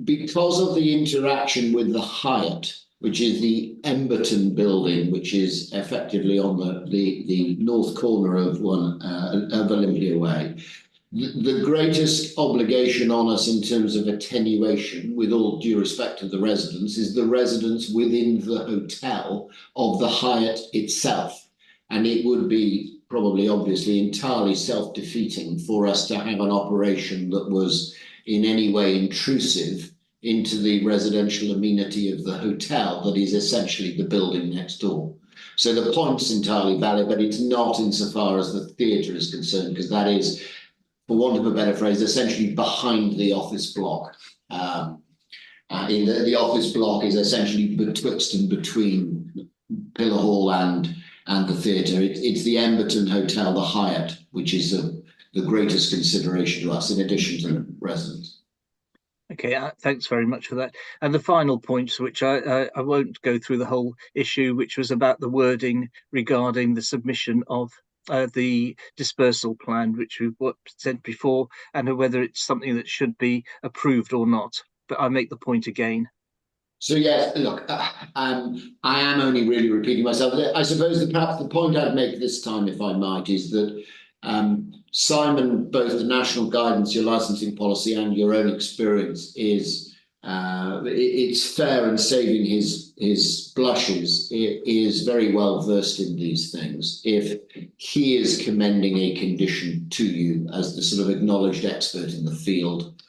because of the interaction with the Hyatt, which is the Emberton building, which is effectively on the north corner of Olympia Way. The greatest obligation on us in terms of attenuation, with all due respect to the residents, is the residents within the hotel of the Hyatt itself. And it would be probably obviously entirely self-defeating for us to have an operation that was in any way intrusive into the residential amenity of the hotel that is essentially the building next door. So the point's entirely valid, but it's not insofar as the theatre is concerned, because that is, for want of a better phrase, essentially behind the office block. In the office block is essentially betwixt and between Pillar Hall and the theatre. It's the Emberton Hotel, the Hyatt, which is the greatest consideration to us, in addition to the residents. Okay, thanks very much for that. And the final point, which I won't go through the whole issue, which was about the wording regarding the submission of the dispersal plan, which we've said before, and whether it's something that should be approved or not. But I make the point again. So yes, look, I am only really repeating myself. I suppose that perhaps the point I'd make this time, if I might, is that Simon, both the national guidance, your licensing policy, and your own experience is it's fair in saving his blushes. It is very well versed in these things. If he is commending a condition to you as the sort of acknowledged expert in the field,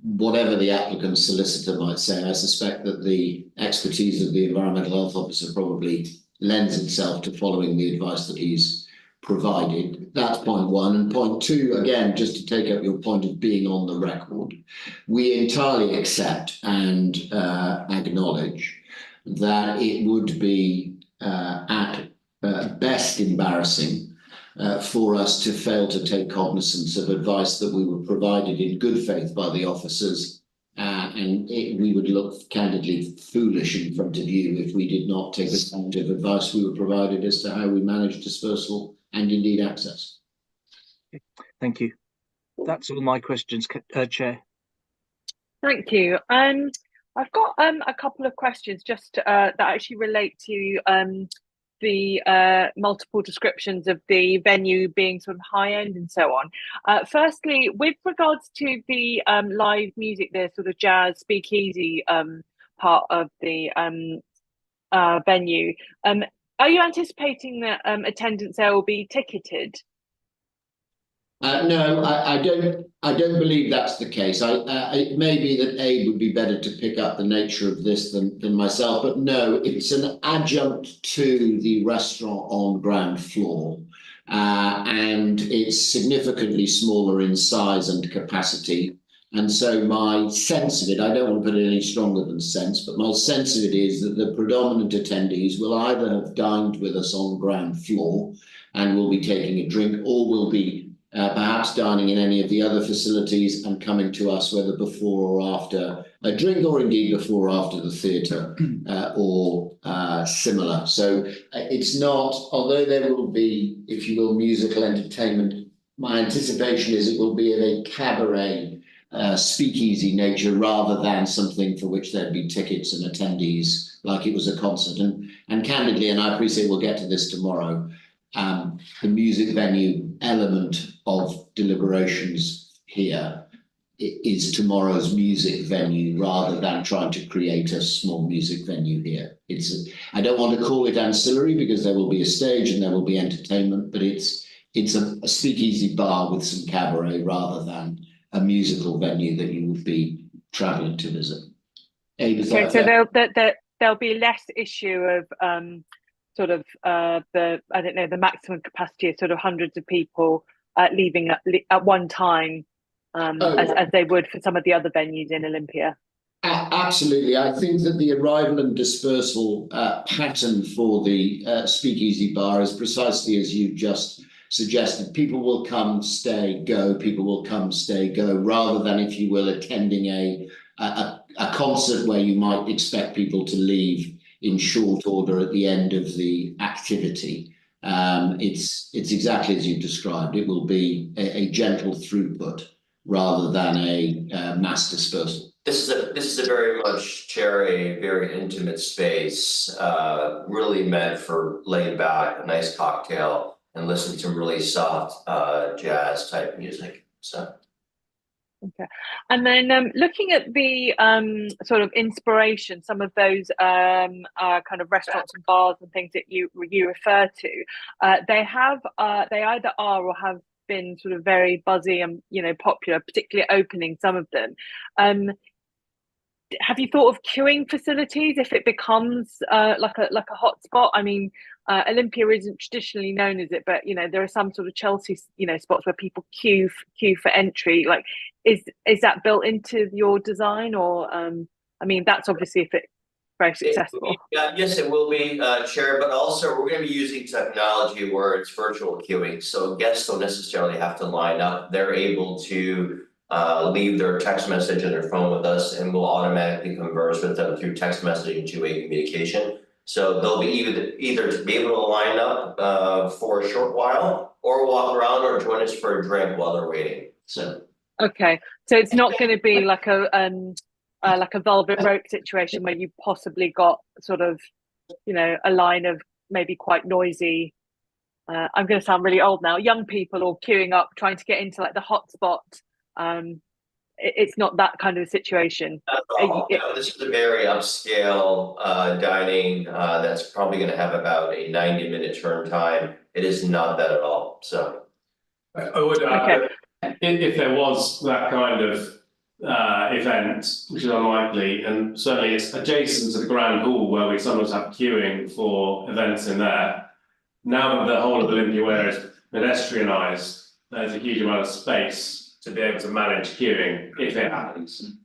whatever the applicant's solicitor might say, I suspect that the expertise of the environmental health officer probably lends itself to following the advice that he's provided. That's point one. And point two, again, just to take up your point of being on the record, we entirely accept and acknowledge that it would be at best embarrassing for us to fail to take cognizance of advice that we were provided in good faith by the officers, and we would look candidly foolish in front of you if we did not take the kind of advice we were provided as to how we manage dispersal and indeed access. Thank you. That's all my questions, Chair. Thank you. I've got a couple of questions just that actually relate to the multiple descriptions of the venue being sort of high end and so on. Firstly, with regards to the live music, the sort of jazz speakeasy part of the venue, are you anticipating that attendance there will be ticketed? No, I don't believe that's the case. It may be that Abe would be better to pick up the nature of this than myself, but no, it's an adjunct to the restaurant on ground floor, and it's significantly smaller in size and capacity. And so my sense of it, I don't want to put it any stronger than sense, but my sense of it is that the predominant attendees will either have dined with us on ground floor and will be taking a drink, or will be perhaps dining in any of the other facilities and coming to us, whether before or after a drink, or indeed before or after the theatre or similar. So it's not, although there will be, if you will, musical entertainment, my anticipation is it will be of a cabaret speakeasy nature rather than something for which there'd be tickets and attendees like it was a concert. And candidly, and I appreciate we'll get to this tomorrow, the music venue element of deliberations here is tomorrow's music venue rather than trying to create a small music venue here. I don't want to call it ancillary because there will be a stage and there will be entertainment, but it's a speakeasy bar with some cabaret rather than a musical venue that you would be travelling to visit. Abe, okay, so there'll be less issue of sort of the maximum capacity of sort of hundreds of people leaving at one time, as they would for some of the other venues in Olympia. Absolutely. I think that the arrival and dispersal pattern for the speakeasy bar is precisely as you just suggested. People will come, stay, go. People will come, stay, go, rather than, if you will, attending a concert where you might expect people to leave in short order at the end of the activity. It's exactly as you've described. It will be a gentle throughput rather than a mass dispersal. This is a very much, Chair, a very intimate space, really meant for laying back, a nice cocktail, and listening to really soft jazz type music. So. Okay, and then looking at the sort of inspiration, some of those kind of restaurants and bars and things that you refer to, they either are or have been sort of very buzzy and popular, particularly opening some of them. have you thought of queuing facilities if it becomes like a hotspot? I mean, Olympia isn't traditionally known as it, but you know there are some sort of Chelsea spots where people queue for entry. Like, is that built into your design, or I mean that's obviously if it's very successful. Yes, it will be, Chair, but also we're going to be using technology where it's virtual queuing, so guests don't necessarily have to line up. They're able to leave their text message on their phone with us, and we'll automatically converse with them through text messaging two-way communication. So they'll be either to be able to line up for a short while, or walk around, or join us for a drink while they're waiting. So okay, so it's not going to be like a velvet rope situation where you possibly got sort of, a line of maybe quite noisy. I'm going to sound really old now. Young people all queuing up, trying to get into like the hotspot. It's not that kind of a situation. This is a very upscale dining that's probably going to have about a 90-minute turn time. It is not that at all. So I would add that if there was that kind of event, which is unlikely, and certainly it's adjacent to the Grand Hall where we sometimes have queuing for events in there. Now that the whole of Olympia Ware is pedestrianised, there's a huge amount of space to be able to manage queuing if it happens.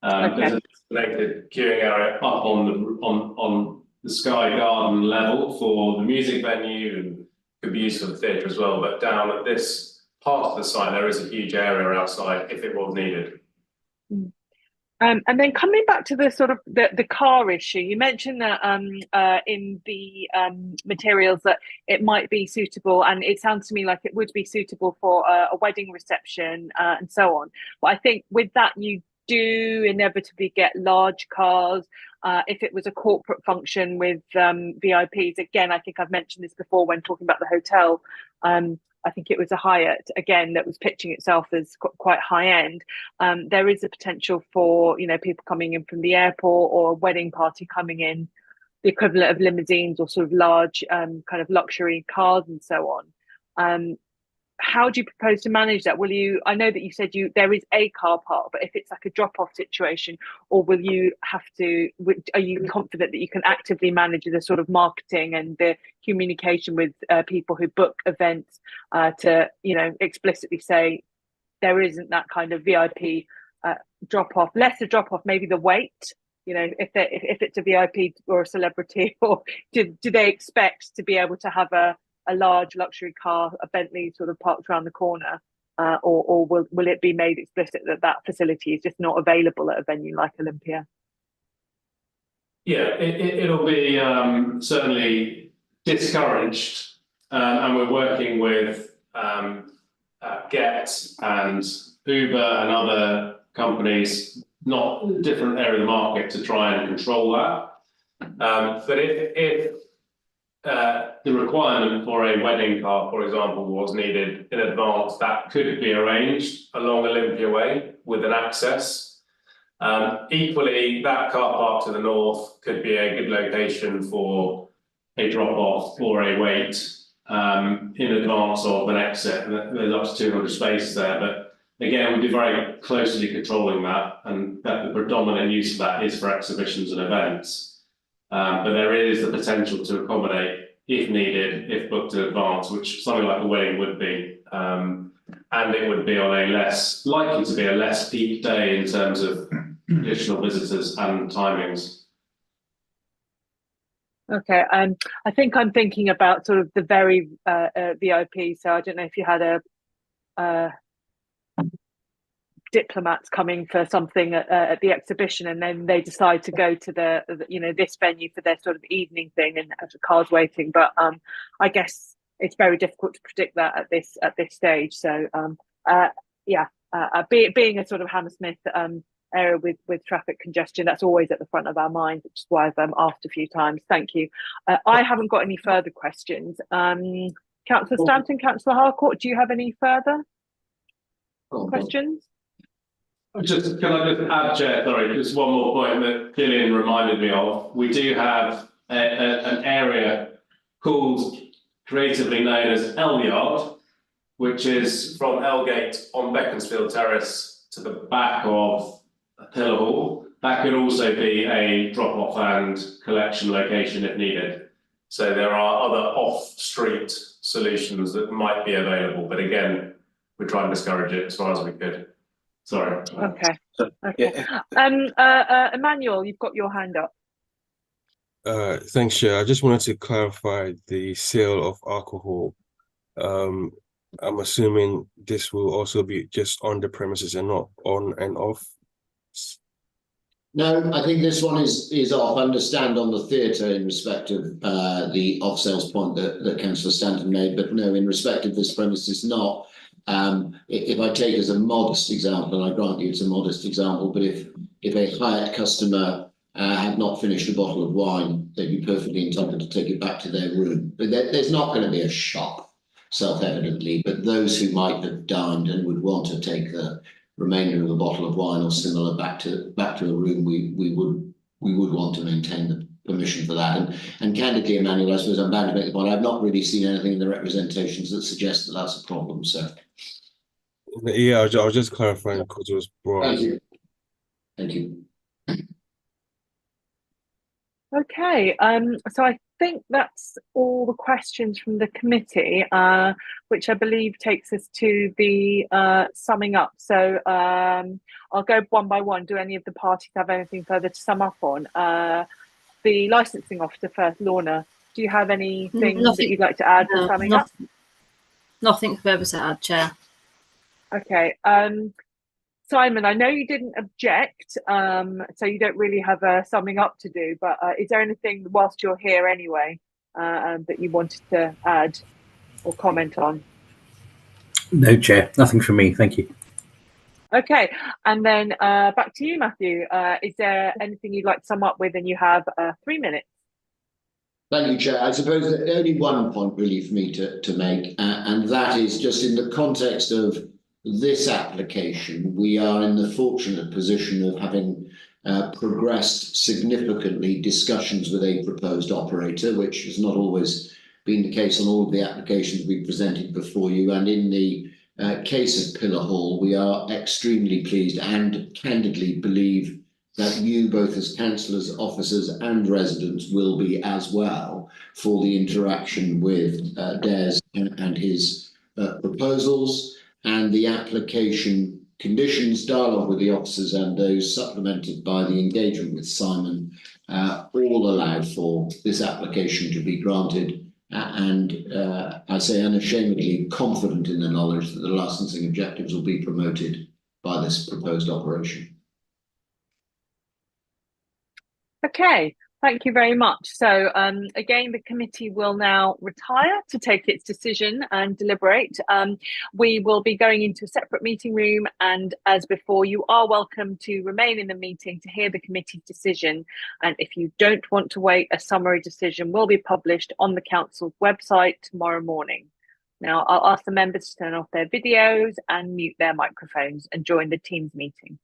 There's a designated queuing area up on the Sky Garden level for the music venue, and could be used for the theatre as well. But down at this part of the site, there is a huge area outside if it was needed. And then coming back to the sort of the car issue, you mentioned that in the materials that it might be suitable, and it sounds to me like it would be suitable for a wedding reception and so on. But I think with that, you do inevitably get large cars. If it was a corporate function with VIPs, again, I think I've mentioned this before when talking about the hotel. I think it was a Hyatt, again, that was pitching itself as quite high end. There is a potential for, people coming in from the airport, or a wedding party coming in, the equivalent of limousines or sort of large kind of luxury cars and so on. How do you propose to manage that? Will you, I know that you said there is a car park, but if it's like a drop-off situation, or will you have to, are you confident that you can actively manage the sort of marketing and the communication with people who book events to, explicitly say there isn't that kind of VIP drop-off, less a drop-off, maybe the wait, if it's a VIP or a celebrity, or do they expect to be able to have a large luxury car, a Bentley sort of parked around the corner, or will it be made explicit that facility is just not available at a venue like Olympia? Yeah, it'll be certainly discouraged, and we're working with Get and Uber and other companies, not different area of the market, to try and control that. But if the requirement for a wedding car, for example, was needed in advance, that could be arranged along Olympia Way with an access. Equally, that car park to the north could be a good location for a drop-off or a wait in advance of an exit. There's up to 200 spaces there, but again, we'll be very closely controlling that, and that the predominant use of that is for exhibitions and events. But there is the potential to accommodate, if needed, if booked in advance, which something like a wedding would be. And it would be on likely to be a less peak day in terms of additional visitors and timings. Okay, I think I'm thinking about sort of the very VIP. So I don't know if you had a diplomats coming for something at the exhibition, and then they decide to go to this venue for their sort of evening thing, and have cars waiting. But I guess it's very difficult to predict that at this stage. So being a sort of Hammersmith area with traffic congestion, that's always at the front of our minds, which is why I've asked a few times. Thank you. I haven't got any further questions. Councillor Stanton, Councillor Harcourt, do you have any further questions? Can I just add, Chair, sorry, just one more point that Gillian reminded me of. We do have an area called, creatively known as L Yard, which is from Elgate on Beaconsfield Terrace to the back of Pillar Hall, That could also be a drop-off and collection location if needed. So there are other off-street solutions that might be available, but again, we try and discourage it as far as we could. Sorry. Okay. Okay. Emmanuel, you've got your hand up. Thanks, Chair. I just wanted to clarify the sale of alcohol. I'm assuming this will also be just on the premises and not on and off. No, I think this one is off. I understand on the theatre in respect of the off sales point that Councillor Stanton made, but no, in respect of this premise, it's not. If I take as a modest example, and I grant you it's a modest example, but if a hired customer had not finished a bottle of wine, they'd be perfectly entitled to take it back to their room. But there's not going to be a shop, self-evidently, but those who might have dined and would want to take the remainder of a bottle of wine or similar back to a room, we would want to maintain the permission for that. And candidly, Emmanuel, I suppose I'm bound to make the point, I've not really seen anything in the representations that suggests that that's a problem. So yeah, I was just clarifying because it was broad. Thank you. Thank you. Okay, so I think that's all the questions from the committee, which I believe takes us to the summing up. So I'll go one by one. Do any of the parties have anything further to sum up on? The licensing officer first, Lorna, do you have anything that you'd like to add to summing up? Nothing further to add, Chair. Okay. Simon, I know you didn't object, so you don't really have a summing up to do, but is there anything whilst you're here anyway that you wanted to add or comment on? No, Chair, nothing from me. Thank you. Okay, and then back to you, Matthew. Is there anything you'd like to sum up with? And you have 3 minutes. Thank you, Chair. I suppose that only one point really for me to make, and that is just in the context of this application, we are in the fortunate position of having progressed significantly discussions with a proposed operator, which has not always been the case on all of the applications we presented before you. And in the case of Pillar Hall, we are extremely pleased and candidly believe that you, both as councillors, officers and residents, will be as well for the interaction with Des and his proposals, and the application conditions, dialogue with the officers and those supplemented by the engagement with Simon, all allow for this application to be granted. I say unashamedly confident in the knowledge that the licensing objectives will be promoted by this proposed operation. Okay, thank you very much. So again, the committee will now retire to take its decision and deliberate. We will be going into a separate meeting room, and as before, you are welcome to remain in the meeting to hear the committee's decision. And if you don't want to wait, a summary decision will be published on the council's website tomorrow morning. Now, I'll ask the members to turn off their videos and mute their microphones and join the Teams meeting.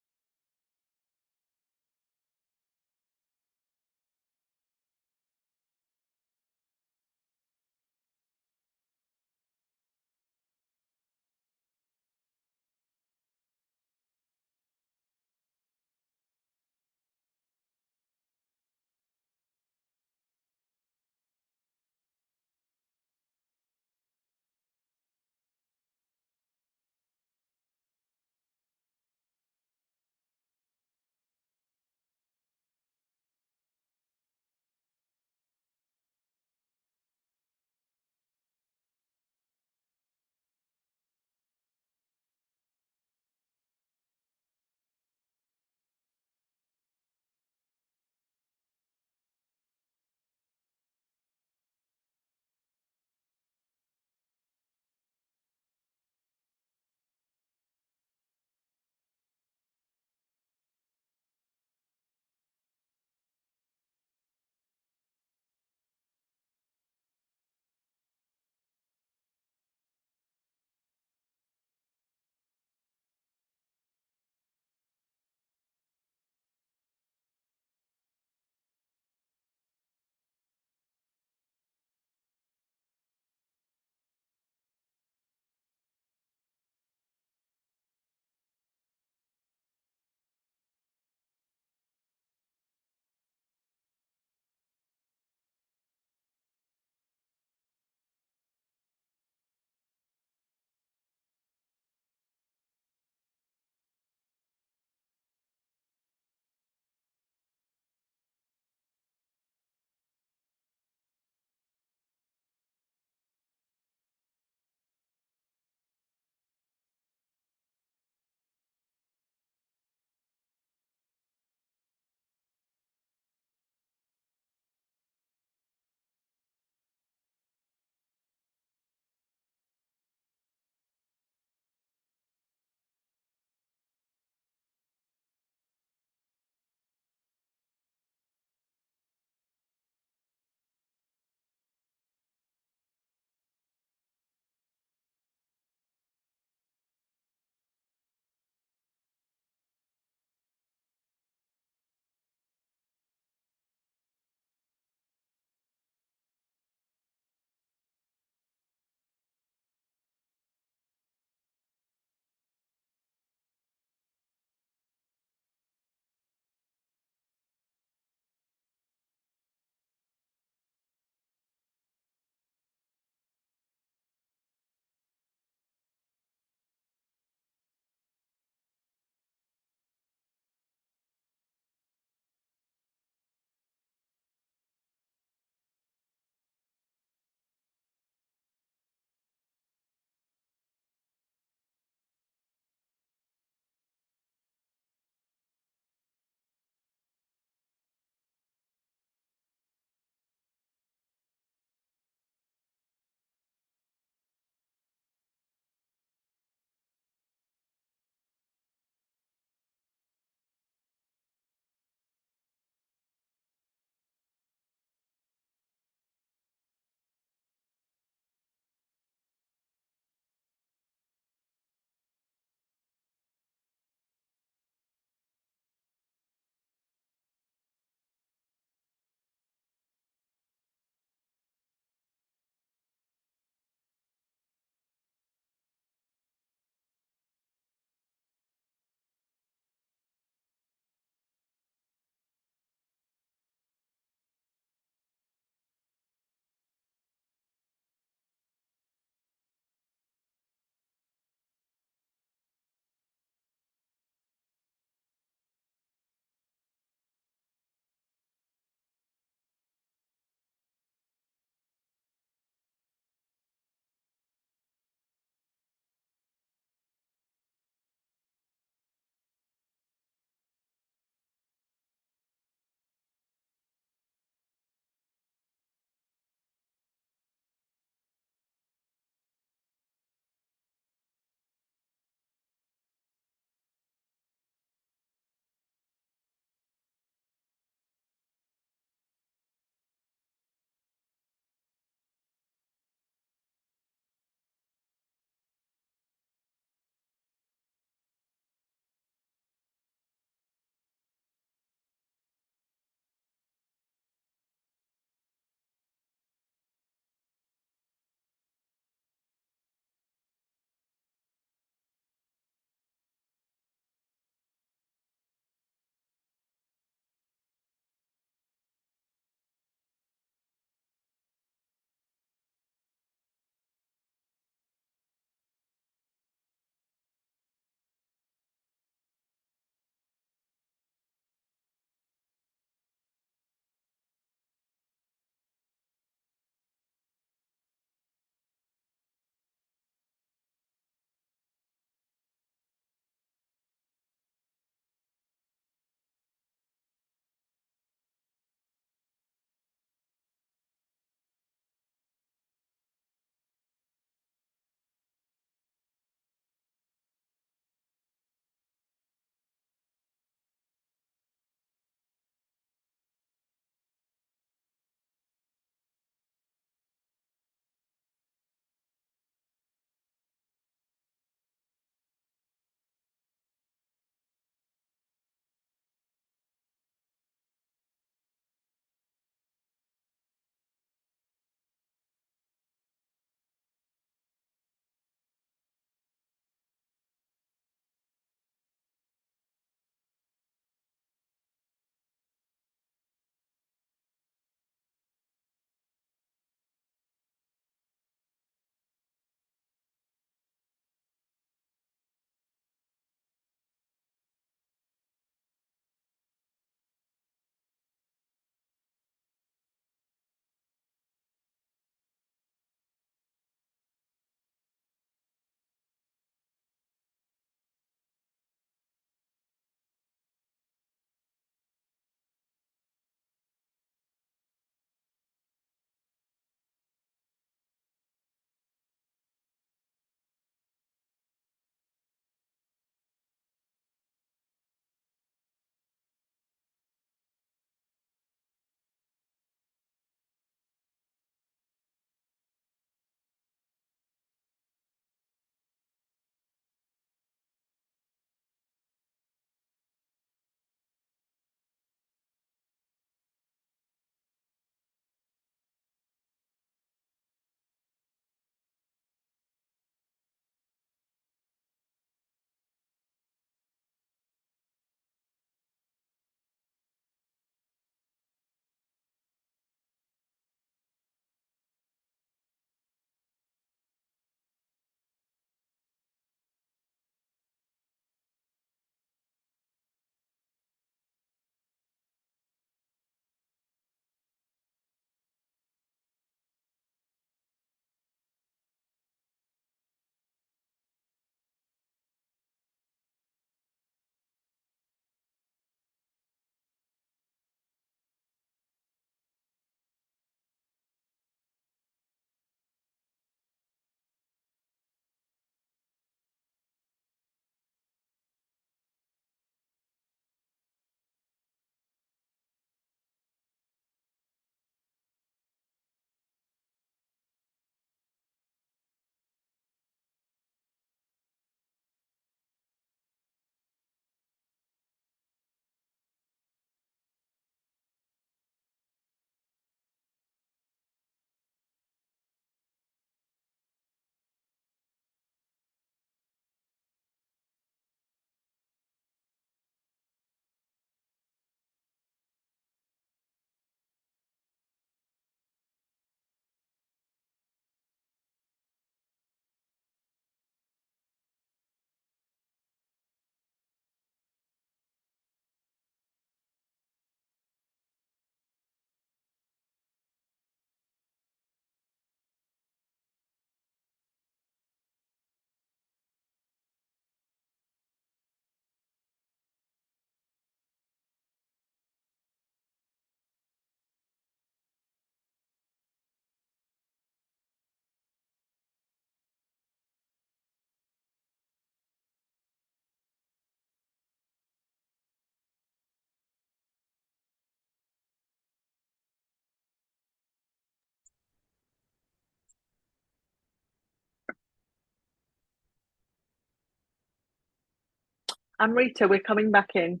Amrita, we're coming back in.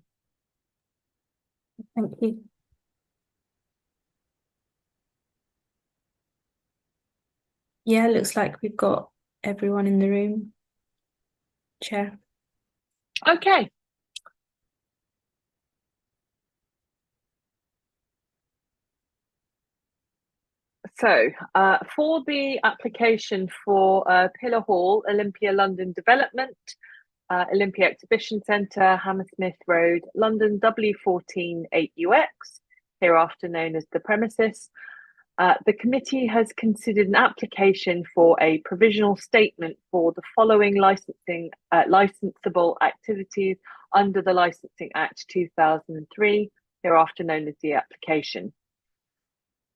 Thank you. Yeah, looks like we've got everyone in the room. Chair. Okay. So, for the application for Pillar Hall, Olympia London Development, Olympia Exhibition Centre, Hammersmith Road, London, W14 8UX, hereafter known as the premises. The committee has considered an application for a provisional statement for the following licensable activities under the Licensing Act 2003, hereafter known as the application.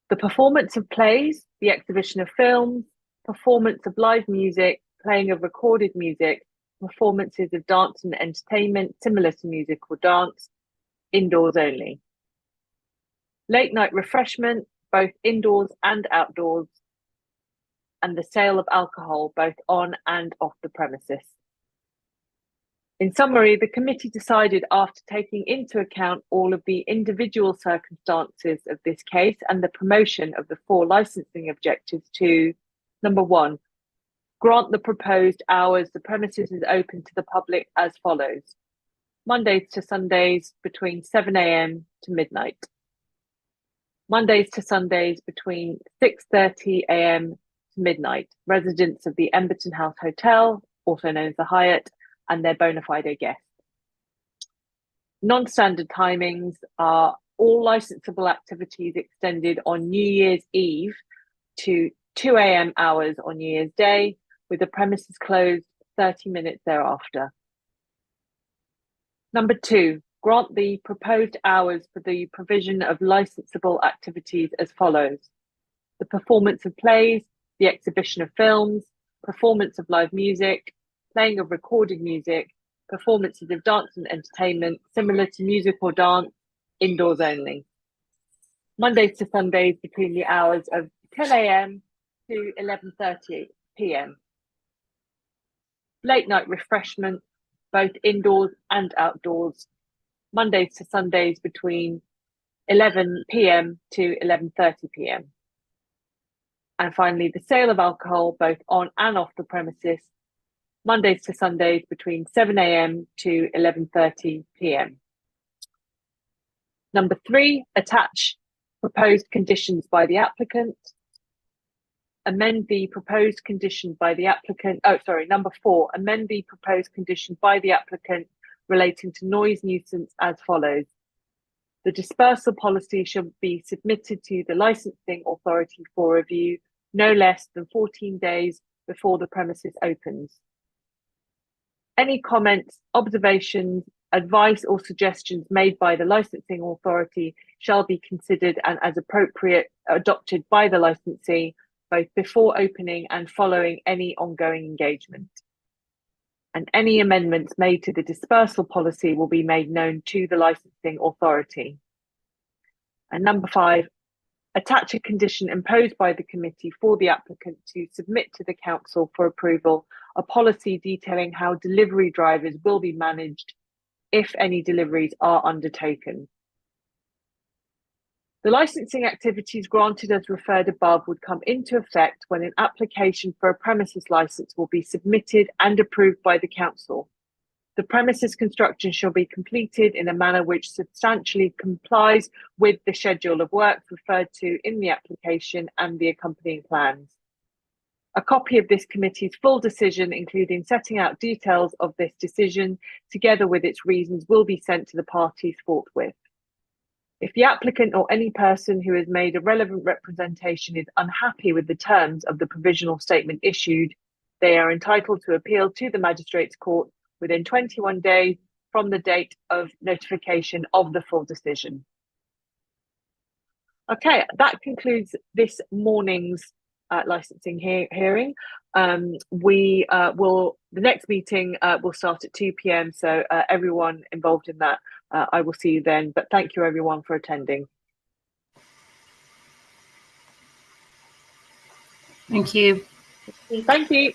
The performance of plays, the exhibition of films, performance of live music, playing of recorded music, performances of dance and entertainment similar to music or dance, indoors only. Late night refreshment, both indoors and outdoors, and the sale of alcohol both on and off the premises. In summary, the committee decided, after taking into account all of the individual circumstances of this case and the promotion of the 4 licensing objectives, to, number 1, grant the proposed hours the premises is open to the public as follows: Mondays to Sundays between 7 AM to midnight. Mondays to Sundays between 6:30 AM to midnight. Residents of the Emberton House Hotel, also known as the Hyatt, and their bona fide guests. Non-standard timings are all licensable activities extended on New Year's Eve to 2 AM hours on New Year's Day, with the premises closed 30 minutes thereafter. Number 2, grant the proposed hours for the provision of licensable activities as follows: the performance of plays, the exhibition of films, performance of live music, playing of recorded music, performances of dance and entertainment similar to music or dance, indoors only. Mondays to Sundays between the hours of 10 AM to 11:30 PM. Late night refreshment, both indoors and outdoors. Mondays to Sundays between 11 PM to 11:30 PM. And finally, the sale of alcohol both on and off the premises, Mondays to Sundays between 7 AM to 11:30 PM. Number 3, attach proposed conditions by the applicant. Amend the proposed condition by the applicant. Number 4, amend the proposed condition by the applicant relating to noise nuisance as follows: the dispersal policy shall be submitted to the licensing authority for review no less than 14 days before the premises opens. Any comments, observations, advice or suggestions made by the licensing authority shall be considered and, as appropriate, adopted by the licensee both before opening and following any ongoing engagement. And any amendments made to the dispersal policy will be made known to the licensing authority. And number 5, attach a condition imposed by the committee for the applicant to submit to the council for approval a policy detailing how delivery drivers will be managed if any deliveries are undertaken. The licensing activities granted as referred above would come into effect when an application for a premises license will be submitted and approved by the council. The premises construction shall be completed in a manner which substantially complies with the schedule of works referred to in the application and the accompanying plans. A copy of this committee's full decision, including setting out details of this decision, together with its reasons, will be sent to the parties forthwith. If the applicant or any person who has made a relevant representation is unhappy with the terms of the provisional statement issued, they are entitled to appeal to the Magistrates' Court within 21 days from the date of notification of the full decision. Okay, that concludes this morning's licensing hearing. The next meeting will start at 2 PM, so everyone involved in that, I will see you then, but thank you everyone for attending. Thank you. Thank you.